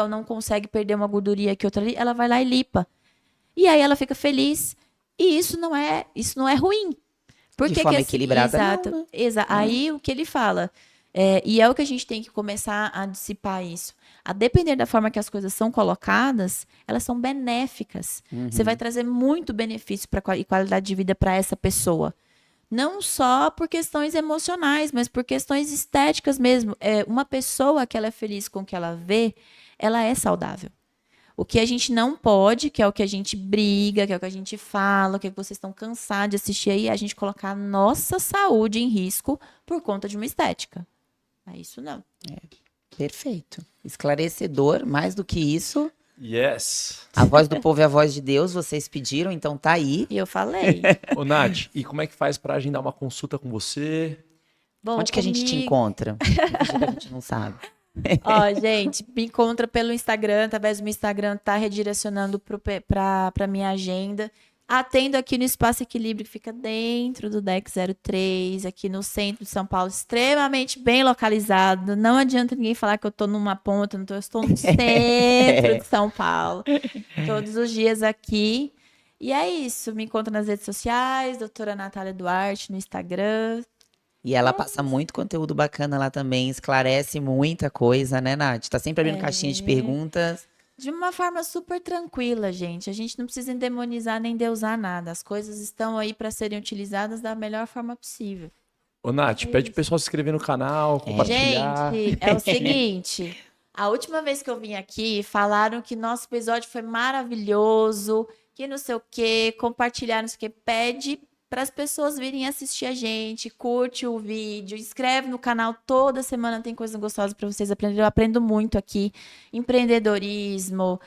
ou não consegue perder uma gordurinha aqui, outra ali, ela vai lá e lipa. E aí ela fica feliz. E isso não é ruim. De forma equilibrada, exato, não, né? Exato. Aí o que ele fala, e é o que a gente tem que começar a dissipar isso. A depender da forma que as coisas são colocadas, elas são benéficas. Você vai trazer muito benefício e qualidade de vida para essa pessoa. Não só por questões emocionais, mas por questões estéticas mesmo. Uma pessoa que ela é feliz com o que ela vê, ela é saudável. O que a gente não pode, que é o que a gente briga, que é o que a gente fala, que é o que vocês estão cansados de assistir aí, é a gente colocar a nossa saúde em risco por conta de uma estética. É isso não. Perfeito. Esclarecedor, mais do que isso. Yes. A voz do povo é a voz de Deus, vocês pediram, então tá aí. E eu falei. Ô, Nath, e como é que faz pra agendar uma consulta com você? Bom, Onde que a gente te encontra? A gente não sabe. Ó, gente, me encontra pelo Instagram, através do meu Instagram, tá redirecionando pra minha agenda. Atendo aqui no Espaço Equilíbrio, que fica dentro do DEC 03, aqui no centro de São Paulo, extremamente bem localizado. Não adianta ninguém falar que eu tô numa ponta, eu estou no centro de São Paulo. Todos os dias aqui. E é isso, me encontra nas redes sociais, doutora Natália Duarte, no Instagram. E ela passa muito conteúdo bacana lá também, esclarece muita coisa, né, Nath? Tá sempre abrindo caixinha de perguntas. De uma forma super tranquila, gente. A gente não precisa endemonizar nem deusar nada. As coisas estão aí para serem utilizadas da melhor forma possível. Ô, Nath, pede pro pessoal se inscrever no canal, compartilhar. Gente, é o seguinte. A última vez que eu vim aqui, falaram que nosso episódio foi maravilhoso, que não sei o quê, compartilhar, não sei o quê. Pede para as pessoas virem assistir a gente, curte o vídeo, inscreve no canal, toda semana tem coisa gostosa para vocês aprenderem. Eu aprendo muito aqui, empreendedorismo,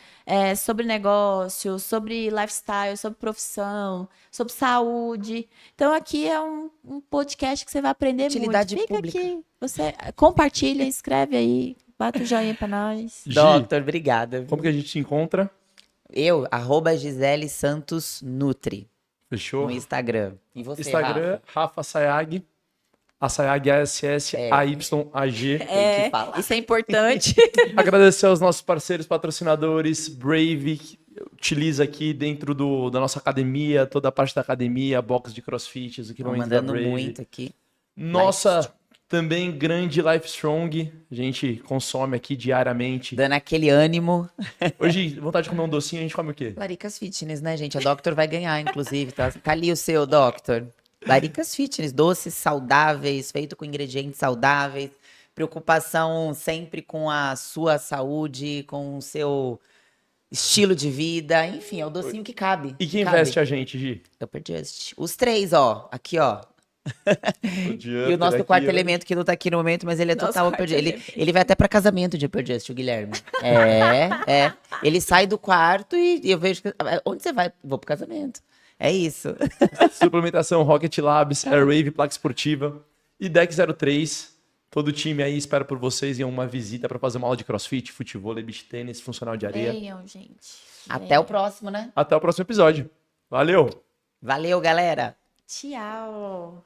sobre negócio, sobre lifestyle, sobre profissão, sobre saúde. Então aqui é um podcast que você vai aprender Utilidade muito. Fica pública. aqui, você compartilha, inscreve aí, bate o joinha para nós. Gi, Doctor, obrigada. como que a gente te encontra? Eu, Gisele Santos Nutri, Fechou? no Instagram. E você, Instagram, Rafa Sayag. A Sayag é ASSAYAG. Tem que falar. Isso é importante. Agradecer aos nossos parceiros patrocinadores, Brave, que utiliza aqui dentro da nossa academia, toda a parte da academia, box de crossfit, os Estão equipamentos da mandando Brave. muito aqui. Nossa, também grande Life Strong, a gente consome aqui diariamente. Dando aquele ânimo. Hoje, vontade de comer um docinho, a gente come o quê? Laricas Fitness, né, gente? A Doctor vai ganhar, inclusive. Tá ali o seu, Doctor. Laricas Fitness, doces saudáveis, feito com ingredientes saudáveis. Preocupação sempre com a sua saúde, com o seu estilo de vida. Enfim, é o docinho que cabe. E quem Cabe. investe a gente, Gi? Upper Just. Os três, ó. Aqui, ó. E o nosso quarto elemento, que não tá aqui no momento, mas ele é Nosso total quarto Upper Just. elemento. Ele vai até pra casamento de Upper Just, o Guilherme. É. Ele sai do quarto e eu vejo... Onde você vai? Vou pro casamento. É isso. Suplementação Rocket Labs, Airwave, Placa Esportiva e Deck 03. Todo o time aí espera por vocês em uma visita para fazer uma aula de crossfit, futebol, beach tênis, funcional de areia. Venham, gente. Até o próximo, né? Até o próximo episódio. Valeu! Valeu, galera! Tchau.